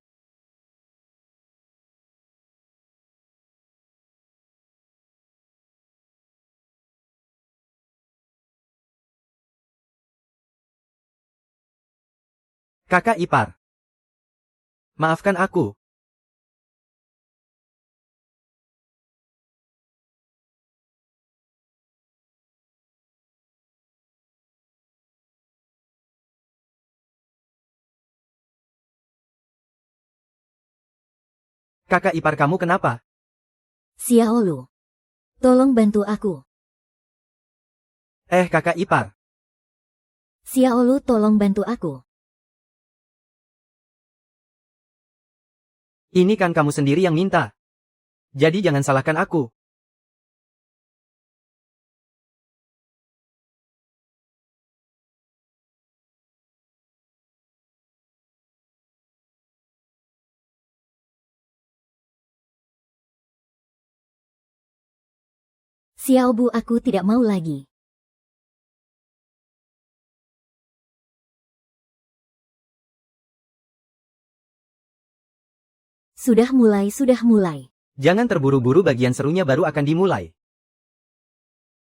Kakak ipar. Maafkan aku. Kakak ipar kamu kenapa? Xiao Lu. Tolong bantu aku. Kakak ipar. Xiao Lu, tolong bantu aku. Ini kan kamu sendiri yang minta. Jadi jangan salahkan aku. Xiao Bu, aku tidak mau lagi. Sudah mulai. Jangan terburu-buru, bagian serunya baru akan dimulai.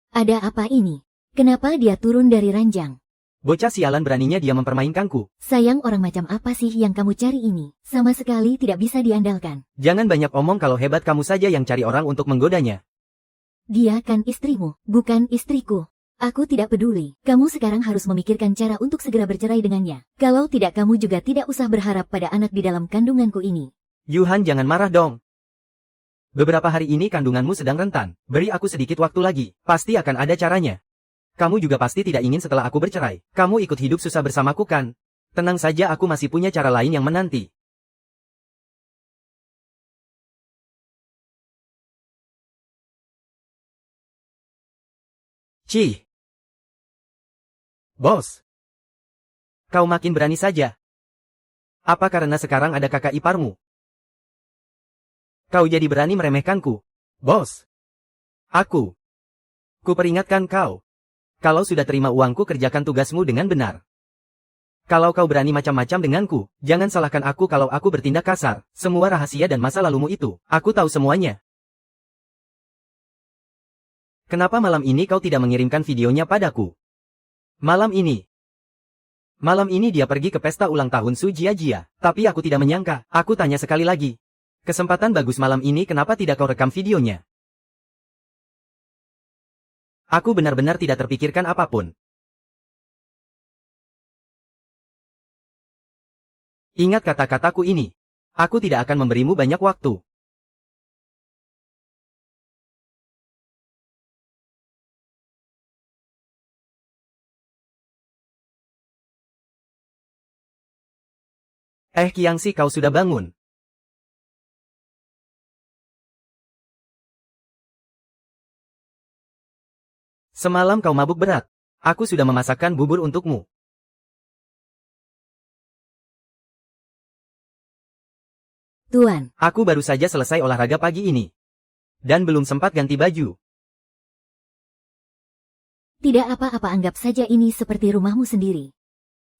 Ada apa ini? Kenapa dia turun dari ranjang? Bocah sialan, beraninya dia mempermainkanku. Sayang, orang macam apa sih yang kamu cari ini? Sama sekali tidak bisa diandalkan. Jangan banyak omong, kalau hebat kamu saja yang cari orang untuk menggodanya. Dia kan istrimu, bukan istriku. Aku tidak peduli. Kamu sekarang harus memikirkan cara untuk segera bercerai dengannya. Kalau tidak, kamu juga tidak usah berharap pada anak di dalam kandunganku ini. Yuhan, jangan marah dong. Beberapa hari ini kandunganmu sedang rentan. Beri aku sedikit waktu lagi. Pasti akan ada caranya. Kamu juga pasti tidak ingin setelah aku bercerai. Kamu ikut hidup susah bersamaku kan? Tenang saja, aku masih punya cara lain yang menanti. Cih. Bos. Kau makin berani saja. Apa karena sekarang ada kakak iparmu? Kau jadi berani meremehkanku. Bos. Ku peringatkan kau. Kalau sudah terima uangku kerjakan tugasmu dengan benar. Kalau kau berani macam-macam denganku, jangan salahkan aku kalau aku bertindak kasar. Semua rahasia dan masa lalumu itu, aku tahu semuanya. Kenapa malam ini kau tidak mengirimkan videonya padaku? Malam ini dia pergi ke pesta ulang tahun Su Jiajia, tapi aku tidak menyangka. Aku tanya sekali lagi. Kesempatan bagus malam ini kenapa tidak kau rekam videonya? Aku benar-benar tidak terpikirkan apapun. Ingat kata-kataku ini. Aku tidak akan memberimu banyak waktu. Qiangxi, kau sudah bangun. Semalam kau mabuk berat. Aku sudah memasakkan bubur untukmu. Tuan, Aku baru saja selesai olahraga pagi ini. Dan belum sempat ganti baju. tidak apa-apa, anggap saja ini seperti rumahmu sendiri.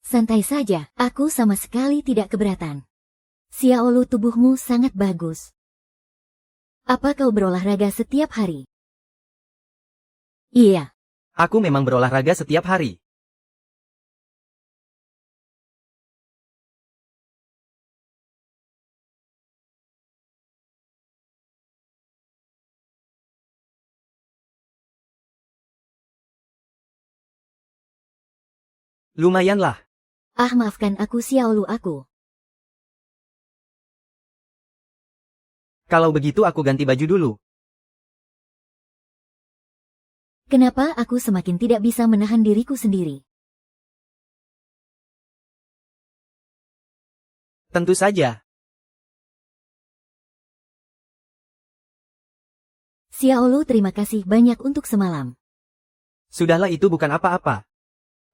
Santai saja, aku sama sekali tidak keberatan. Xiaolu, tubuhmu sangat bagus. Apa kau berolahraga setiap hari? Iya. Aku memang berolahraga setiap hari. Lumayanlah. Maafkan aku Xiaolu, aku. Kalau begitu aku ganti baju dulu. Kenapa aku semakin tidak bisa menahan diriku sendiri? Tentu saja. Xiaolu, terima kasih banyak untuk semalam. Sudahlah, itu bukan apa-apa.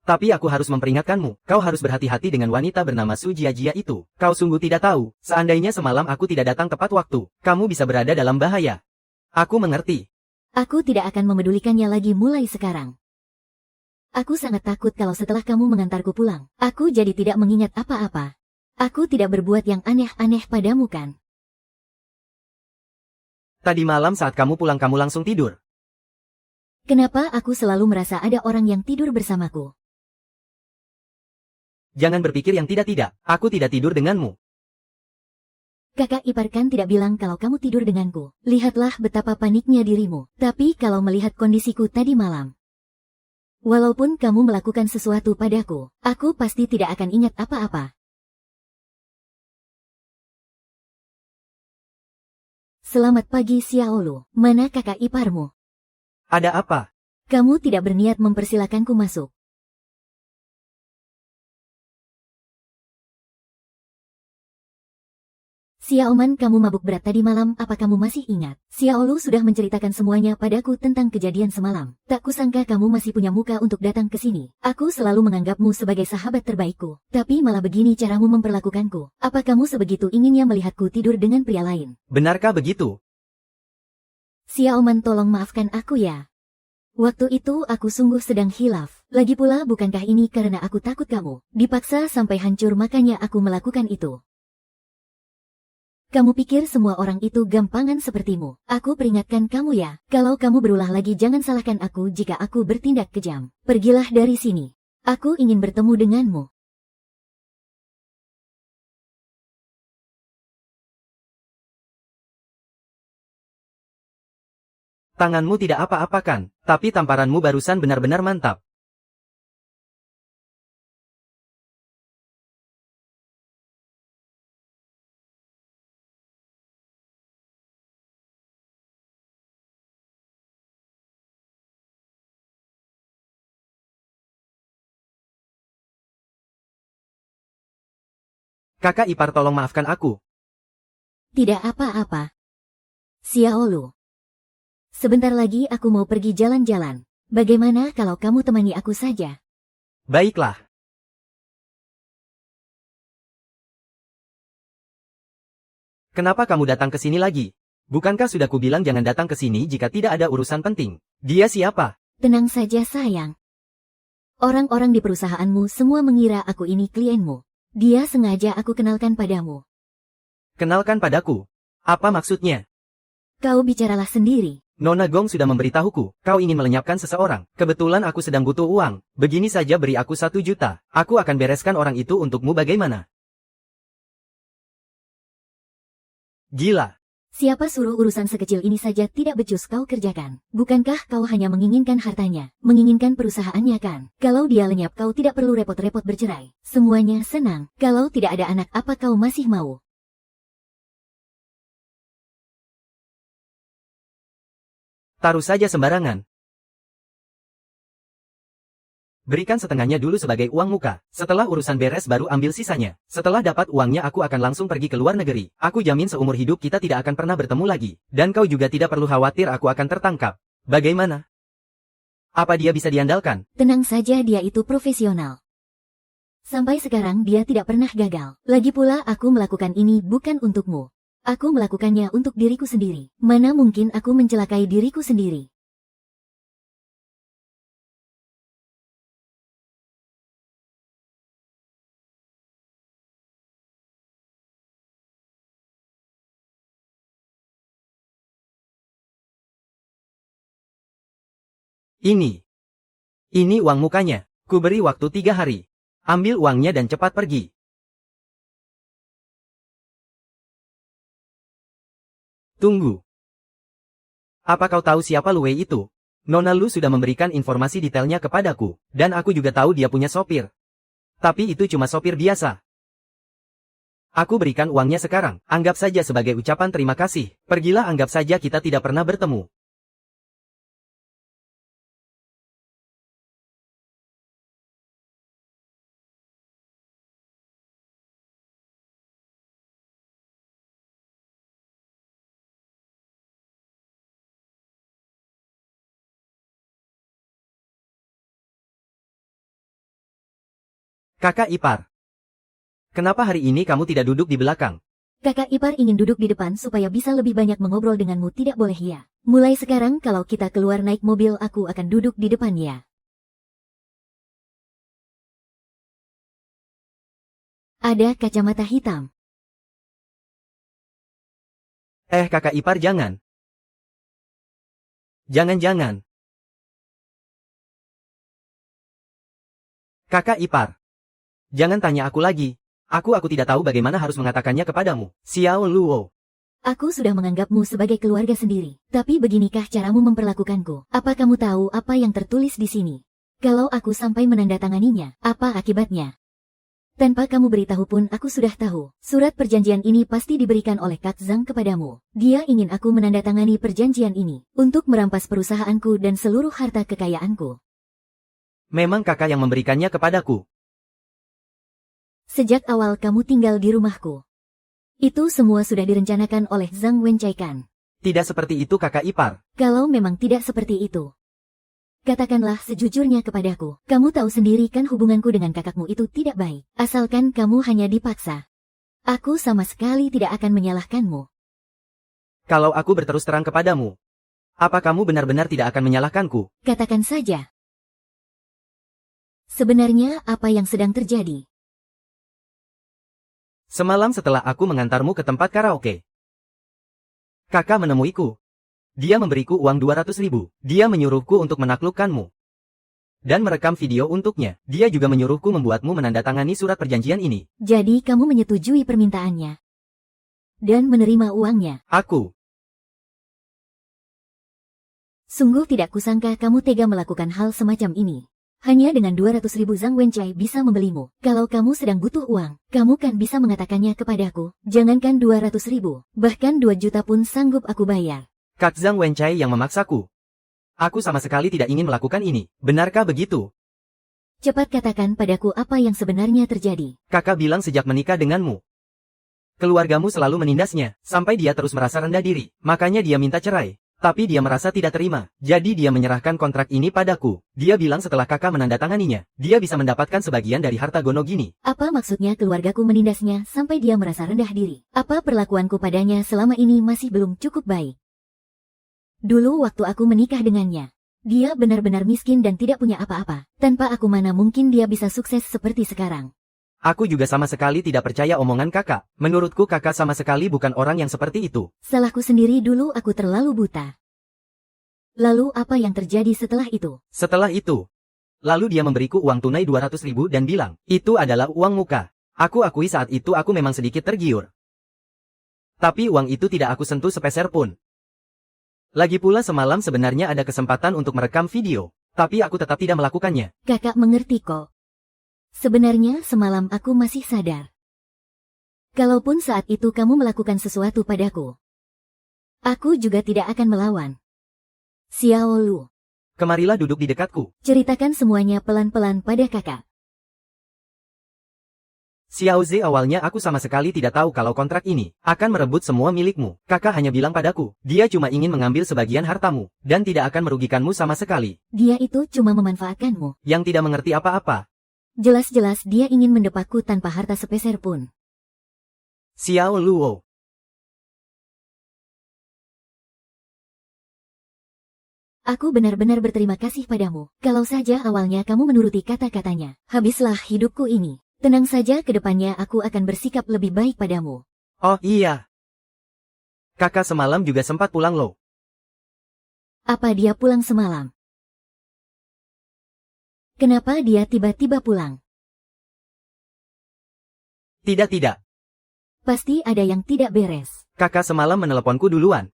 Tapi aku harus memperingatkanmu, kau harus berhati-hati dengan wanita bernama Su Jiajia itu. Kau sungguh tidak tahu, seandainya semalam aku tidak datang tepat waktu, kamu bisa berada dalam bahaya. Aku mengerti. Aku tidak akan memedulikannya lagi mulai sekarang. Aku sangat takut kalau setelah kamu mengantarku pulang, aku jadi tidak mengingat apa-apa. Aku tidak berbuat yang aneh-aneh padamu kan? Tadi malam saat kamu pulang kamu langsung tidur. Kenapa aku selalu merasa ada orang yang tidur bersamaku? Jangan berpikir yang tidak-tidak, aku tidak tidur denganmu. Kakak ipar kan tidak bilang kalau kamu tidur denganku. Lihatlah betapa paniknya dirimu. Tapi kalau melihat kondisiku tadi malam. Walaupun kamu melakukan sesuatu padaku, aku pasti tidak akan ingat apa-apa. Selamat pagi Xiaolu, mana kakak iparmu? Ada apa? Kamu tidak berniat mempersilakanku masuk. Xiaoman, kamu mabuk berat tadi malam, apa kamu masih ingat? Xiaolu sudah menceritakan semuanya padaku tentang kejadian semalam. Tak kusangka kamu masih punya muka untuk datang ke sini. Aku selalu menganggapmu sebagai sahabat terbaikku. Tapi malah begini caramu memperlakukanku. Apa kamu sebegitu inginnya melihatku tidur dengan pria lain? Benarkah begitu? Xiaoman, tolong maafkan aku ya. Waktu itu aku sungguh sedang hilaf. Lagi pula bukankah ini karena aku takut kamu dipaksa sampai hancur makanya aku melakukan itu. Kamu pikir semua orang itu gampangan sepertimu? Aku peringatkan kamu ya, kalau kamu berulah lagi jangan salahkan aku jika aku bertindak kejam. Pergilah dari sini. Aku ingin bertemu denganmu. Tanganmu tidak apa-apa kan, tapi tamparanmu barusan benar-benar mantap. Kakak ipar, tolong maafkan aku. Tidak apa-apa. Xiaolu. Sebentar lagi aku mau pergi jalan-jalan. Bagaimana kalau kamu temani aku saja? Baiklah. Kenapa kamu datang ke sini lagi? Bukankah sudah kubilang jangan datang ke sini jika tidak ada urusan penting? Dia siapa? Tenang saja sayang. Orang-orang di perusahaanmu semua mengira aku ini klienmu. Dia sengaja aku kenalkan padamu. Kenalkan padaku. Apa maksudnya? Kau bicaralah sendiri. Nona Gong sudah memberitahuku, kau ingin melenyapkan seseorang. Kebetulan aku sedang butuh uang. Begini saja beri aku 1 juta. Aku akan bereskan orang itu untukmu bagaimana? Gila. Siapa suruh urusan sekecil ini saja tidak becus kau kerjakan? Bukankah kau hanya menginginkan hartanya, menginginkan perusahaannya kan? Kalau dia lenyap kau tidak perlu repot-repot bercerai. Semuanya senang. Kalau tidak ada anak apa kau masih mau? Taruh saja sembarangan. Berikan setengahnya dulu sebagai uang muka. Setelah urusan beres baru ambil sisanya. Setelah dapat uangnya aku akan langsung pergi ke luar negeri. Aku jamin seumur hidup kita tidak akan pernah bertemu lagi. Dan kau juga tidak perlu khawatir aku akan tertangkap. Bagaimana? Apa dia bisa diandalkan? Tenang saja dia itu profesional. Sampai sekarang dia tidak pernah gagal. Lagi pula aku melakukan ini bukan untukmu. Aku melakukannya untuk diriku sendiri. Mana mungkin aku mencelakai diriku sendiri? Ini uang mukanya. Ku beri waktu 3 hari. Ambil uangnya dan cepat pergi. Tunggu. Apa kau tahu siapa Luwei itu? Nona Lu sudah memberikan informasi detailnya kepadaku, dan aku juga tahu dia punya sopir. Tapi itu cuma sopir biasa. Aku berikan uangnya sekarang, anggap saja sebagai ucapan terima kasih. Pergilah anggap saja kita tidak pernah bertemu. Kakak ipar. Kenapa hari ini kamu tidak duduk di belakang? Kakak ipar ingin duduk di depan supaya bisa lebih banyak mengobrol denganmu, tidak boleh ya. Mulai sekarang kalau kita keluar naik mobil aku akan duduk di depan ya. Ada kacamata hitam. Kakak ipar jangan. Jangan. Kakak ipar. Jangan tanya aku lagi. Aku tidak tahu bagaimana harus mengatakannya kepadamu. Xiao Luo. Aku sudah menganggapmu sebagai keluarga sendiri. Tapi beginikah caramu memperlakukanku? Apa kamu tahu apa yang tertulis di sini? Kalau aku sampai menandatanganinya, apa akibatnya? Tanpa kamu beritahu pun aku sudah tahu. Surat perjanjian ini pasti diberikan oleh Kak Zhang kepadamu. Dia ingin aku menandatangani perjanjian ini untuk merampas perusahaanku dan seluruh harta kekayaanku. Memang kakak yang memberikannya kepadaku. Sejak awal kamu tinggal di rumahku. Itu semua sudah direncanakan oleh Zhang Wencai kan? Tidak seperti itu kakak ipar. Kalau memang tidak seperti itu, katakanlah sejujurnya kepadaku. Kamu tahu sendiri kan hubunganku dengan kakakmu itu tidak baik. Asalkan kamu hanya dipaksa. Aku sama sekali tidak akan menyalahkanmu. Kalau aku berterus terang kepadamu, apa kamu benar-benar tidak akan menyalahkanku? Katakan saja. Sebenarnya apa yang sedang terjadi? Semalam setelah aku mengantarmu ke tempat karaoke, kakak menemuiku. Dia memberiku uang 200.000. Dia menyuruhku untuk menaklukkanmu. Dan merekam video untuknya. Dia juga menyuruhku membuatmu menandatangani surat perjanjian ini. Jadi kamu menyetujui permintaannya. Dan menerima uangnya. Aku. Sungguh tidak kusangka kamu tega melakukan hal semacam ini. Hanya dengan 200.000 Zhang Wencai bisa membelimu. Kalau kamu sedang butuh uang, kamu kan bisa mengatakannya kepadaku. Jangankan 200.000, bahkan 2 juta pun sanggup aku bayar. Kak Zhang Wencai yang memaksaku. Aku sama sekali tidak ingin melakukan ini. Benarkah begitu? Cepat katakan padaku apa yang sebenarnya terjadi. Kakak bilang sejak menikah denganmu, keluargamu selalu menindasnya, sampai dia terus merasa rendah diri. Makanya dia minta cerai. Tapi dia merasa tidak terima, jadi dia menyerahkan kontrak ini padaku. Dia bilang setelah kakak menandatanganinya, dia bisa mendapatkan sebagian dari harta Gonogini. Apa maksudnya keluargaku menindasnya sampai dia merasa rendah diri? Apa perlakuanku padanya selama ini masih belum cukup baik? Dulu waktu aku menikah dengannya, dia benar-benar miskin dan tidak punya apa-apa. Tanpa aku mana mungkin dia bisa sukses seperti sekarang. Aku juga sama sekali tidak percaya omongan kakak. Menurutku kakak sama sekali bukan orang yang seperti itu. Salahku sendiri dulu aku terlalu buta. Lalu apa yang terjadi setelah itu? Setelah itu, lalu dia memberiku uang tunai 200.000 dan bilang, itu adalah uang muka. Aku akui saat itu aku memang sedikit tergiur. Tapi uang itu tidak aku sentuh sepeser pun. Lagi pula semalam sebenarnya ada kesempatan untuk merekam video, tapi aku tetap tidak melakukannya. Kakak mengerti kok. Sebenarnya semalam aku masih sadar. Kalaupun saat itu kamu melakukan sesuatu padaku, aku juga tidak akan melawan. Xiao Lu, Kemarilah duduk di dekatku. ceritakan semuanya pelan-pelan pada kakak. Xiao Ze, awalnya aku sama sekali tidak tahu kalau kontrak ini akan merebut semua milikmu. Kakak hanya bilang padaku, dia cuma ingin mengambil sebagian hartamu, dan tidak akan merugikanmu sama sekali. Dia itu cuma memanfaatkanmu. Yang tidak mengerti apa-apa. Jelas-jelas dia ingin mendepakku tanpa harta sepeser pun. Xiao Luo. Aku benar-benar berterima kasih padamu. Kalau saja awalnya kamu menuruti kata-katanya, habislah hidupku ini. Tenang saja, ke depannya aku akan bersikap lebih baik padamu. Oh iya. Kakak semalam juga sempat pulang loh. Apa dia pulang semalam? Kenapa dia tiba-tiba pulang? Tidak. Pasti ada yang tidak beres. Kakak semalam meneleponku duluan.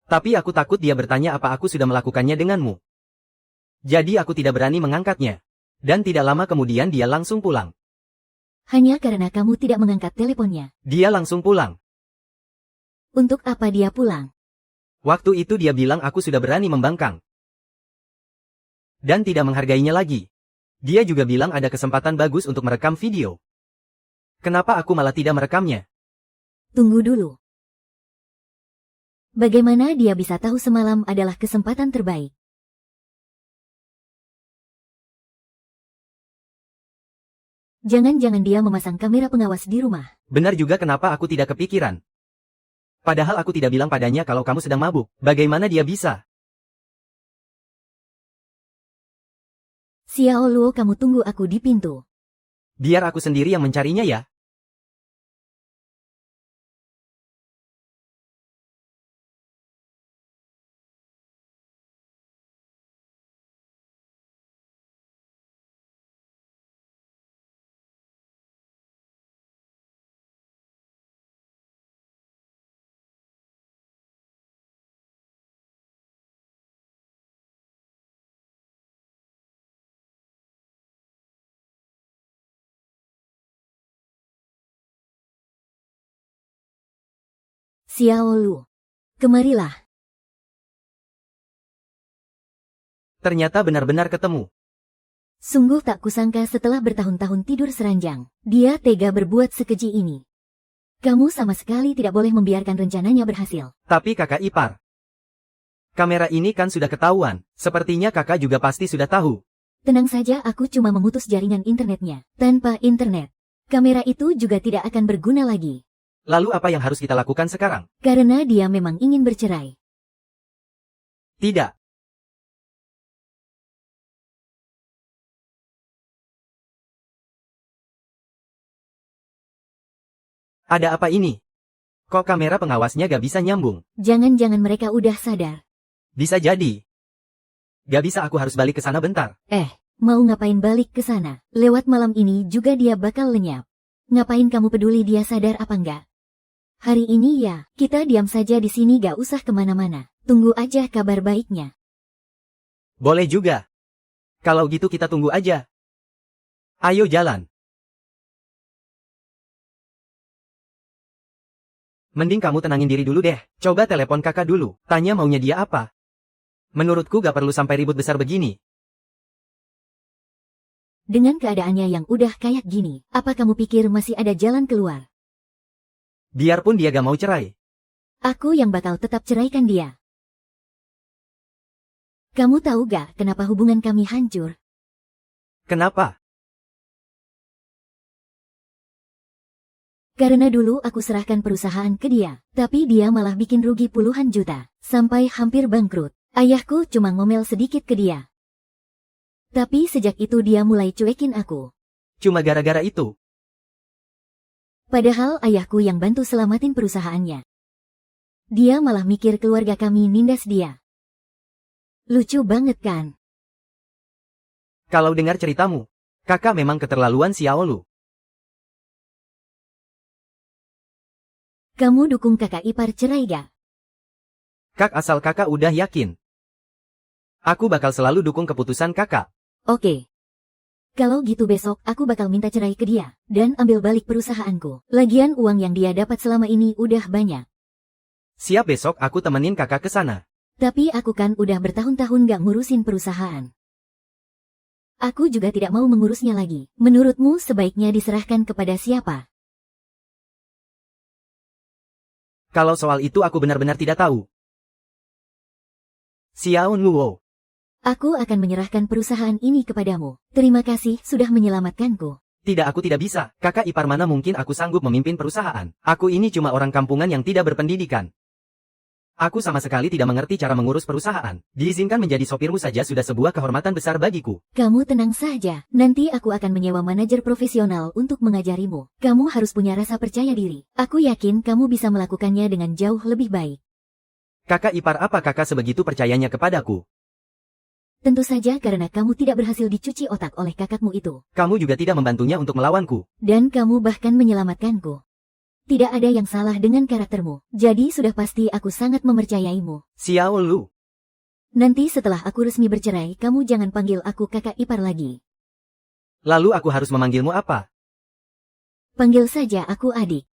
Tapi aku takut dia bertanya apa aku sudah melakukannya denganmu. Jadi aku tidak berani mengangkatnya. Dan tidak lama kemudian dia langsung pulang. Hanya karena kamu tidak mengangkat teleponnya. Dia langsung pulang. Untuk apa dia pulang? Waktu itu dia bilang aku sudah berani membangkang. Dan tidak menghargainya lagi. Dia juga bilang ada kesempatan bagus untuk merekam video. Kenapa aku malah tidak merekamnya? Tunggu dulu. Bagaimana dia bisa tahu semalam adalah kesempatan terbaik? Jangan-jangan dia memasang kamera pengawas di rumah. Benar juga, kenapa aku tidak kepikiran. Padahal aku tidak bilang padanya kalau kamu sedang mabuk. Bagaimana dia bisa? Xiao Luo, kamu tunggu aku di pintu. Biar aku sendiri yang mencarinya ya. Xiao Lu, kemarilah. Ternyata benar-benar ketemu. Sungguh tak kusangka setelah bertahun-tahun tidur seranjang, dia tega berbuat sekeji ini. Kamu sama sekali tidak boleh membiarkan rencananya berhasil. Tapi kakak ipar. Kamera ini kan sudah ketahuan. Sepertinya kakak juga pasti sudah tahu. Tenang saja, aku cuma memutus jaringan internetnya. Tanpa internet, kamera itu juga tidak akan berguna lagi. Lalu apa yang harus kita lakukan sekarang? Karena dia memang ingin bercerai. Tidak. Ada apa ini? Kok kamera pengawasnya gak bisa nyambung? Jangan-jangan mereka udah sadar. Bisa jadi. Gak bisa, aku harus balik ke sana bentar. Mau ngapain balik ke sana? Lewat malam ini juga dia bakal lenyap. Ngapain kamu peduli dia sadar apa enggak? Hari ini ya, kita diam saja di sini, gak usah kemana-mana. Tunggu aja kabar baiknya. Boleh juga. Kalau gitu kita tunggu aja. Ayo jalan. Mending kamu tenangin diri dulu deh. Coba telepon kakak dulu. Tanya maunya dia apa. Menurutku gak perlu sampai ribut besar begini. Dengan keadaannya yang udah kayak gini, apa kamu pikir masih ada jalan keluar? Biarpun dia gak mau cerai. Aku yang bakal tetap ceraikan dia. Kamu tahu gak kenapa hubungan kami hancur? Kenapa? Karena dulu aku serahkan perusahaan ke dia, tapi dia malah bikin rugi puluhan juta, sampai hampir bangkrut. Ayahku cuma ngomel sedikit ke dia. Tapi sejak itu dia mulai cuekin aku. Cuma gara-gara itu. Padahal ayahku yang bantu selamatin perusahaannya. Dia malah mikir keluarga kami nindas dia. Lucu banget kan? Kalau dengar ceritamu, kakak memang keterlaluan Xiaolu. Kamu dukung kakak ipar cerai gak? Kak asal kakak udah yakin. Aku bakal selalu dukung keputusan kakak. Oke. Kalau gitu besok aku bakal minta cerai ke dia, dan ambil balik perusahaanku. Lagian uang yang dia dapat selama ini udah banyak. Siap, besok aku temenin kakak ke sana. Tapi aku kan udah bertahun-tahun gak ngurusin perusahaan. Aku juga tidak mau mengurusnya lagi. Menurutmu sebaiknya diserahkan kepada siapa? Kalau soal itu aku benar-benar tidak tahu. Xiao Nuo. Aku akan menyerahkan perusahaan ini kepadamu. Terima kasih sudah menyelamatkanku. Tidak, aku tidak bisa. Kakak ipar mana mungkin aku sanggup memimpin perusahaan. Aku ini cuma orang kampungan yang tidak berpendidikan. Aku sama sekali tidak mengerti cara mengurus perusahaan. Diizinkan menjadi sopirmu saja sudah sebuah kehormatan besar bagiku. Kamu tenang saja. Nanti aku akan menyewa manajer profesional untuk mengajarimu. Kamu harus punya rasa percaya diri. Aku yakin kamu bisa melakukannya dengan jauh lebih baik. Kakak ipar, apa kakak sebegitu percayanya kepadaku? Tentu saja karena kamu tidak berhasil dicuci otak oleh kakakmu itu. Kamu juga tidak membantunya untuk melawanku. Dan kamu bahkan menyelamatkanku. Tidak ada yang salah dengan karaktermu. Jadi sudah pasti aku sangat mempercayaimu. Xiao Lu. Nanti setelah aku resmi bercerai, kamu jangan panggil aku kakak ipar lagi. Lalu aku harus memanggilmu apa? Panggil saja aku adik.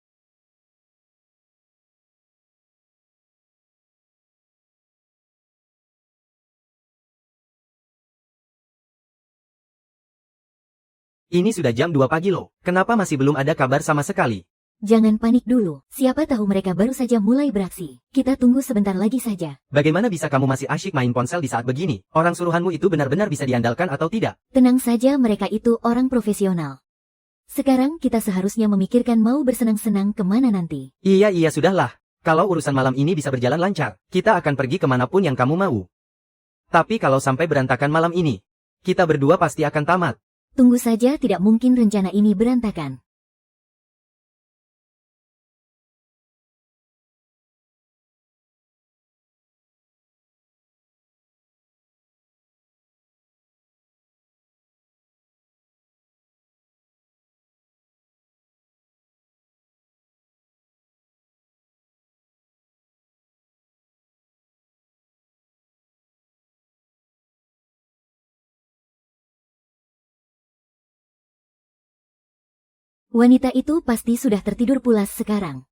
Ini sudah jam 2 pagi loh. Kenapa masih belum ada kabar sama sekali? Jangan panik dulu. Siapa tahu mereka baru saja mulai beraksi. Kita tunggu sebentar lagi saja. Bagaimana bisa kamu masih asyik main ponsel di saat begini? Orang suruhanmu itu benar-benar bisa diandalkan atau tidak? Tenang saja, mereka itu orang profesional. Sekarang kita seharusnya memikirkan mau bersenang-senang kemana nanti. Iya, sudahlah. Kalau urusan malam ini bisa berjalan lancar, kita akan pergi kemanapun yang kamu mau. Tapi kalau sampai berantakan malam ini, kita berdua pasti akan tamat. Tunggu saja, tidak mungkin rencana ini berantakan. Wanita itu pasti sudah tertidur pulas sekarang.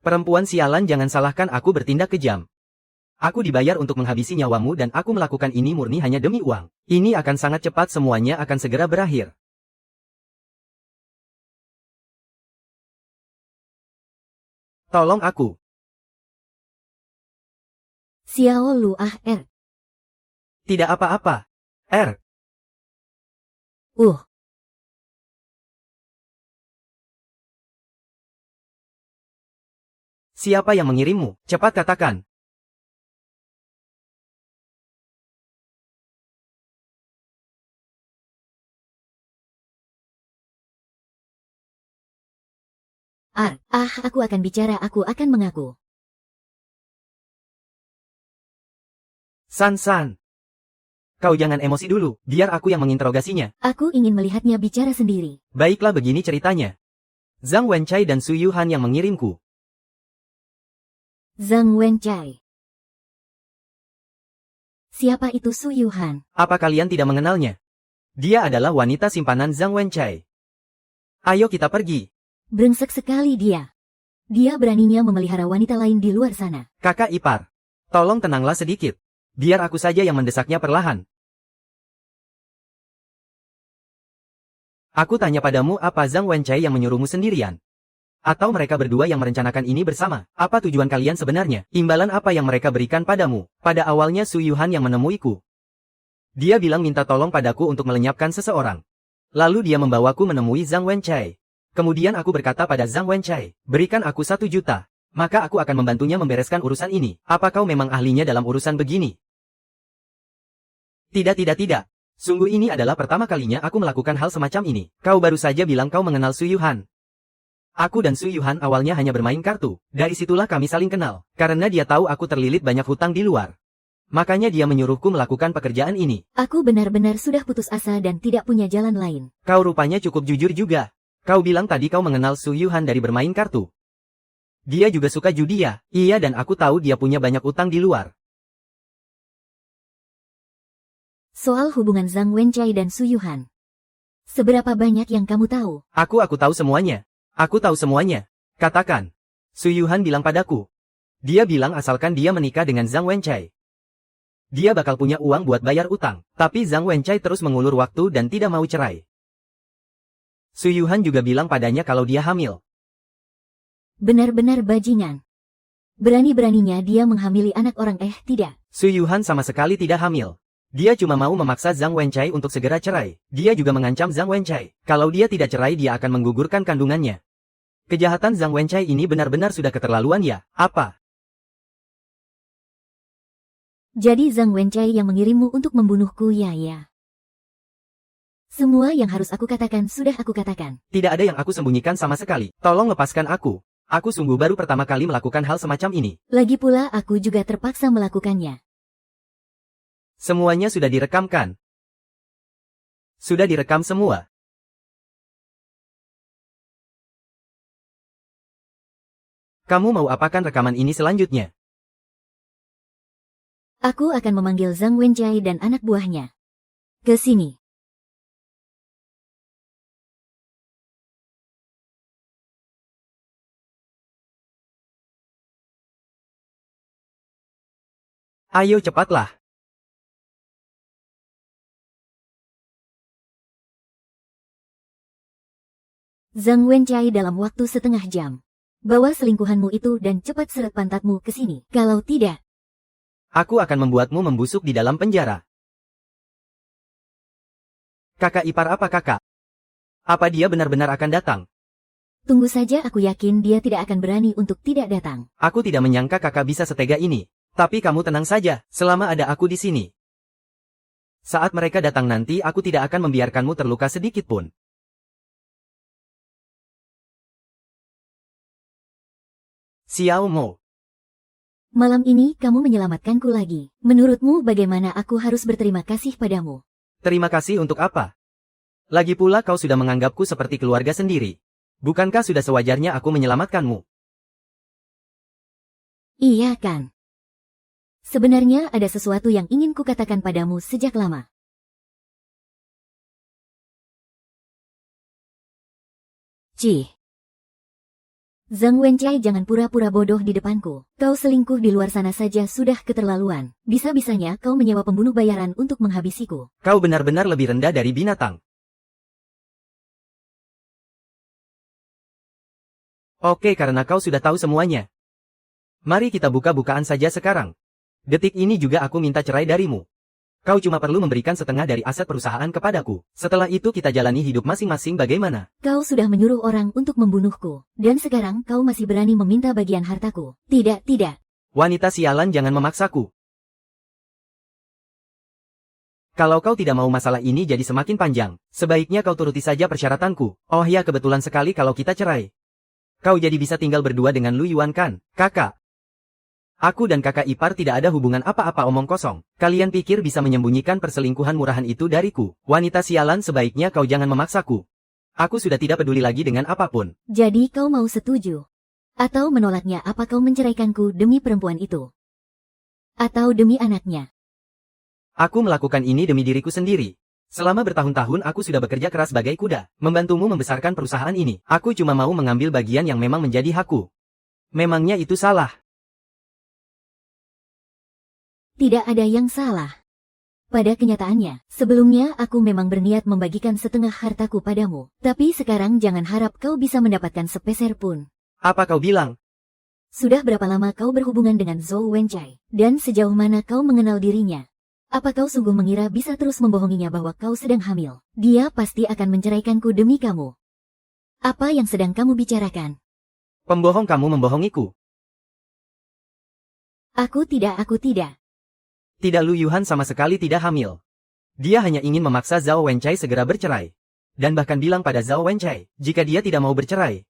Perempuan sialan, jangan salahkan aku bertindak kejam. Aku dibayar untuk menghabisi nyawamu dan aku melakukan ini murni hanya demi uang. Ini akan sangat cepat, semuanya akan segera berakhir. Tolong aku. Xiao Lu R. Tidak apa-apa. R. Siapa yang mengirimmu? Cepat katakan. Aku akan bicara, aku akan mengaku. San. Kau jangan emosi dulu, biar aku yang menginterogasinya. Aku ingin melihatnya bicara sendiri. Baiklah, begini ceritanya. Zhang Wenchai dan Su Yuhan yang mengirimku. Zhang Wenchai. Siapa itu Su Yuhan? Apa kalian tidak mengenalnya? Dia adalah wanita simpanan Zhang Wenchai. Ayo kita pergi. Brengsek sekali dia. Dia beraninya memelihara wanita lain di luar sana. Kakak ipar, tolong tenanglah sedikit. Biar aku saja yang mendesaknya perlahan. Aku tanya padamu, apa Zhang Wenchai yang menyuruhmu sendirian? Atau mereka berdua yang merencanakan ini bersama? Apa tujuan kalian sebenarnya? Imbalan apa yang mereka berikan padamu? Pada awalnya Su Yuhan yang menemuiku. Dia bilang minta tolong padaku untuk melenyapkan seseorang. Lalu dia membawaku menemui Zhang Wenchai. Kemudian aku berkata pada Zhang Wenchai, berikan aku 1 juta. Maka aku akan membantunya membereskan urusan ini. Apa kau memang ahlinya dalam urusan begini? Tidak. Sungguh ini adalah pertama kalinya aku melakukan hal semacam ini. Kau baru saja bilang kau mengenal Su Yuhan. Aku dan Su Yuhan awalnya hanya bermain kartu. Dari situlah kami saling kenal. Karena dia tahu aku terlilit banyak hutang di luar. Makanya dia menyuruhku melakukan pekerjaan ini. Aku benar-benar sudah putus asa dan tidak punya jalan lain. Kau rupanya cukup jujur juga. Kau bilang tadi kau mengenal Su Yuhan dari bermain kartu. Dia juga suka judi ya? Iya, dan aku tahu dia punya banyak utang di luar. Soal hubungan Zhang Wenchai dan Su Yuhan. Seberapa banyak yang kamu tahu? Aku tahu semuanya. Aku tahu semuanya. Katakan. Su Yuhan bilang padaku. Dia bilang asalkan dia menikah dengan Zhang Wenchai, dia bakal punya uang buat bayar utang. Tapi Zhang Wenchai terus mengulur waktu dan tidak mau cerai. Su Yuhan juga bilang padanya kalau dia hamil. Benar-benar bajingan. Berani-beraninya dia menghamili anak orang, tidak. Su Yuhan sama sekali tidak hamil. Dia cuma mau memaksa Zhang Wenchai untuk segera cerai. Dia juga mengancam Zhang Wenchai. Kalau dia tidak cerai dia akan menggugurkan kandungannya. Kejahatan Zhang Wenchai ini benar-benar sudah keterlaluan ya? Apa? Jadi Zhang Wenchai yang mengirimmu untuk membunuhku ya? Semua yang harus aku katakan sudah aku katakan. Tidak ada yang aku sembunyikan sama sekali. Tolong lepaskan aku. Aku sungguh baru pertama kali melakukan hal semacam ini. Lagi pula aku juga terpaksa melakukannya. Semuanya sudah direkamkan. Sudah direkam semua. Kamu mau apakan rekaman ini selanjutnya? Aku akan memanggil Zhang Wenchai dan anak buahnya ke sini. Ayo cepatlah. Zhang Wenchai dalam waktu setengah jam. Bawa selingkuhanmu itu dan cepat seret pantatmu ke sini. Kalau tidak, aku akan membuatmu membusuk di dalam penjara. Kakak ipar apa kakak? Apa dia benar-benar akan datang? Tunggu saja, aku yakin dia tidak akan berani untuk tidak datang. Aku tidak menyangka kakak bisa setega ini. Tapi kamu tenang saja, selama ada aku di sini. Saat mereka datang nanti aku tidak akan membiarkanmu terluka sedikit pun. Xiao Mo. Malam ini kamu menyelamatkanku lagi. Menurutmu bagaimana aku harus berterima kasih padamu? Terima kasih untuk apa? Lagi pula kau sudah menganggapku seperti keluarga sendiri. Bukankah sudah sewajarnya aku menyelamatkanmu? Iya kan? Sebenarnya ada sesuatu yang ingin kukatakan padamu sejak lama. Cih. Zhang Wenchai, jangan pura-pura bodoh di depanku. Kau selingkuh di luar sana saja sudah keterlaluan. Bisa-bisanya kau menyewa pembunuh bayaran untuk menghabisiku. Kau benar-benar lebih rendah dari binatang. Oke, karena kau sudah tahu semuanya. Mari kita buka-bukaan saja sekarang. Detik ini juga aku minta cerai darimu. Kau cuma perlu memberikan setengah dari aset perusahaan kepadaku. Setelah itu kita jalani hidup masing-masing bagaimana? Kau sudah menyuruh orang untuk membunuhku. Dan sekarang kau masih berani meminta bagian hartaku. Tidak. Wanita sialan, jangan memaksaku. Kalau kau tidak mau masalah ini jadi semakin panjang, sebaiknya kau turuti saja persyaratanku. Oh ya, kebetulan sekali kalau kita cerai. Kau jadi bisa tinggal berdua dengan Lu Yuan kan, kakak? Aku dan kakak ipar tidak ada hubungan apa-apa, omong kosong. Kalian pikir bisa menyembunyikan perselingkuhan murahan itu dariku? Wanita sialan, sebaiknya kau jangan memaksaku. Aku sudah tidak peduli lagi dengan apapun. Jadi kau mau setuju? Atau menolaknya? Apa kau menceraikanku demi perempuan itu? Atau demi anaknya? Aku melakukan ini demi diriku sendiri. Selama bertahun-tahun aku sudah bekerja keras sebagai kuda, membantumu membesarkan perusahaan ini. Aku cuma mau mengambil bagian yang memang menjadi hakku. Memangnya itu salah? Tidak ada yang salah. Pada kenyataannya, sebelumnya aku memang berniat membagikan setengah hartaku padamu. Tapi sekarang jangan harap kau bisa mendapatkan sepeser pun. Apa kau bilang? Sudah berapa lama kau berhubungan dengan Zhou Wenchai? Dan sejauh mana kau mengenal dirinya? Apa kau sungguh mengira bisa terus membohonginya bahwa kau sedang hamil? Dia pasti akan menceraikanku demi kamu. Apa yang sedang kamu bicarakan? Pembohong, kamu membohongiku. Aku tidak. Tidak, Lu Yuhan sama sekali tidak hamil. Dia hanya ingin memaksa Zhao Wenchai segera bercerai. Dan bahkan bilang pada Zhao Wenchai, jika dia tidak mau bercerai.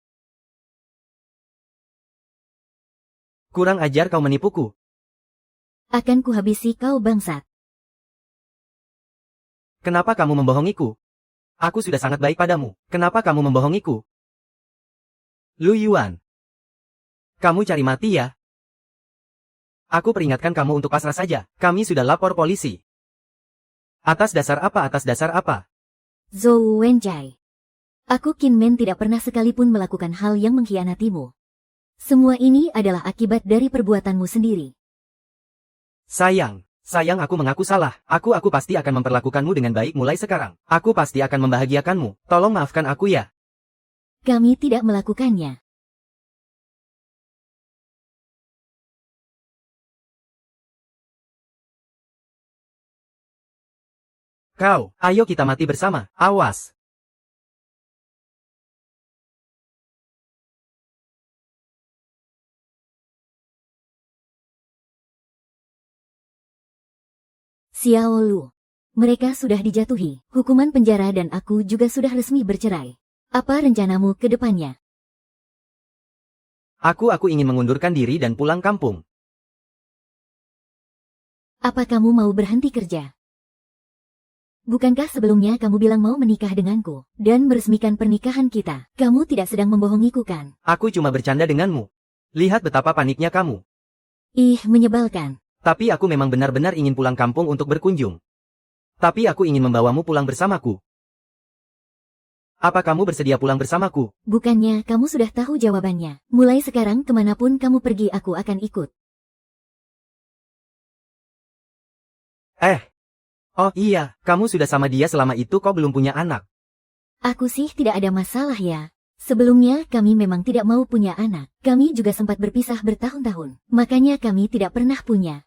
Kurang ajar, kau menipuku. Akan kuhabisi kau bangsat. Kenapa kamu membohongiku? Aku sudah sangat baik padamu. Kenapa kamu membohongiku? Lu Yuan. Kamu cari mati ya? Aku peringatkan kamu untuk pasrah saja. Kami sudah lapor polisi. Atas dasar apa? Atas dasar apa? Zhou Wenchai. Aku Qin Men tidak pernah sekalipun melakukan hal yang mengkhianatimu. Semua ini adalah akibat dari perbuatanmu sendiri. Sayang aku mengaku salah. Aku pasti akan memperlakukanmu dengan baik mulai sekarang. Aku pasti akan membahagiakanmu. Tolong maafkan aku ya. Kami tidak melakukannya. Kau, ayo kita mati bersama. Awas. Xiao Lu. Mereka sudah dijatuhi hukuman penjara dan aku juga sudah resmi bercerai. Apa rencanamu ke depannya? Aku ingin mengundurkan diri dan pulang kampung. Apa kamu mau berhenti kerja? Bukankah sebelumnya kamu bilang mau menikah denganku dan meresmikan pernikahan kita? Kamu tidak sedang membohongiku kan? Aku cuma bercanda denganmu. Lihat betapa paniknya kamu. Ih, menyebalkan. Tapi aku memang benar-benar ingin pulang kampung untuk berkunjung. Tapi aku ingin membawamu pulang bersamaku. Apa kamu bersedia pulang bersamaku? Bukannya kamu sudah tahu jawabannya? Mulai sekarang kemanapun kamu pergi aku akan ikut. Oh iya, kamu sudah sama dia selama itu kok belum punya anak. Aku sih tidak ada masalah ya. Sebelumnya kami memang tidak mau punya anak. Kami juga sempat berpisah bertahun-tahun. Makanya kami tidak pernah punya.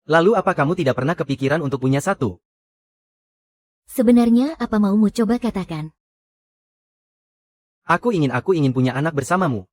Lalu apa kamu tidak pernah kepikiran untuk punya satu? Sebenarnya apa maumu coba katakan? Aku ingin punya anak bersamamu.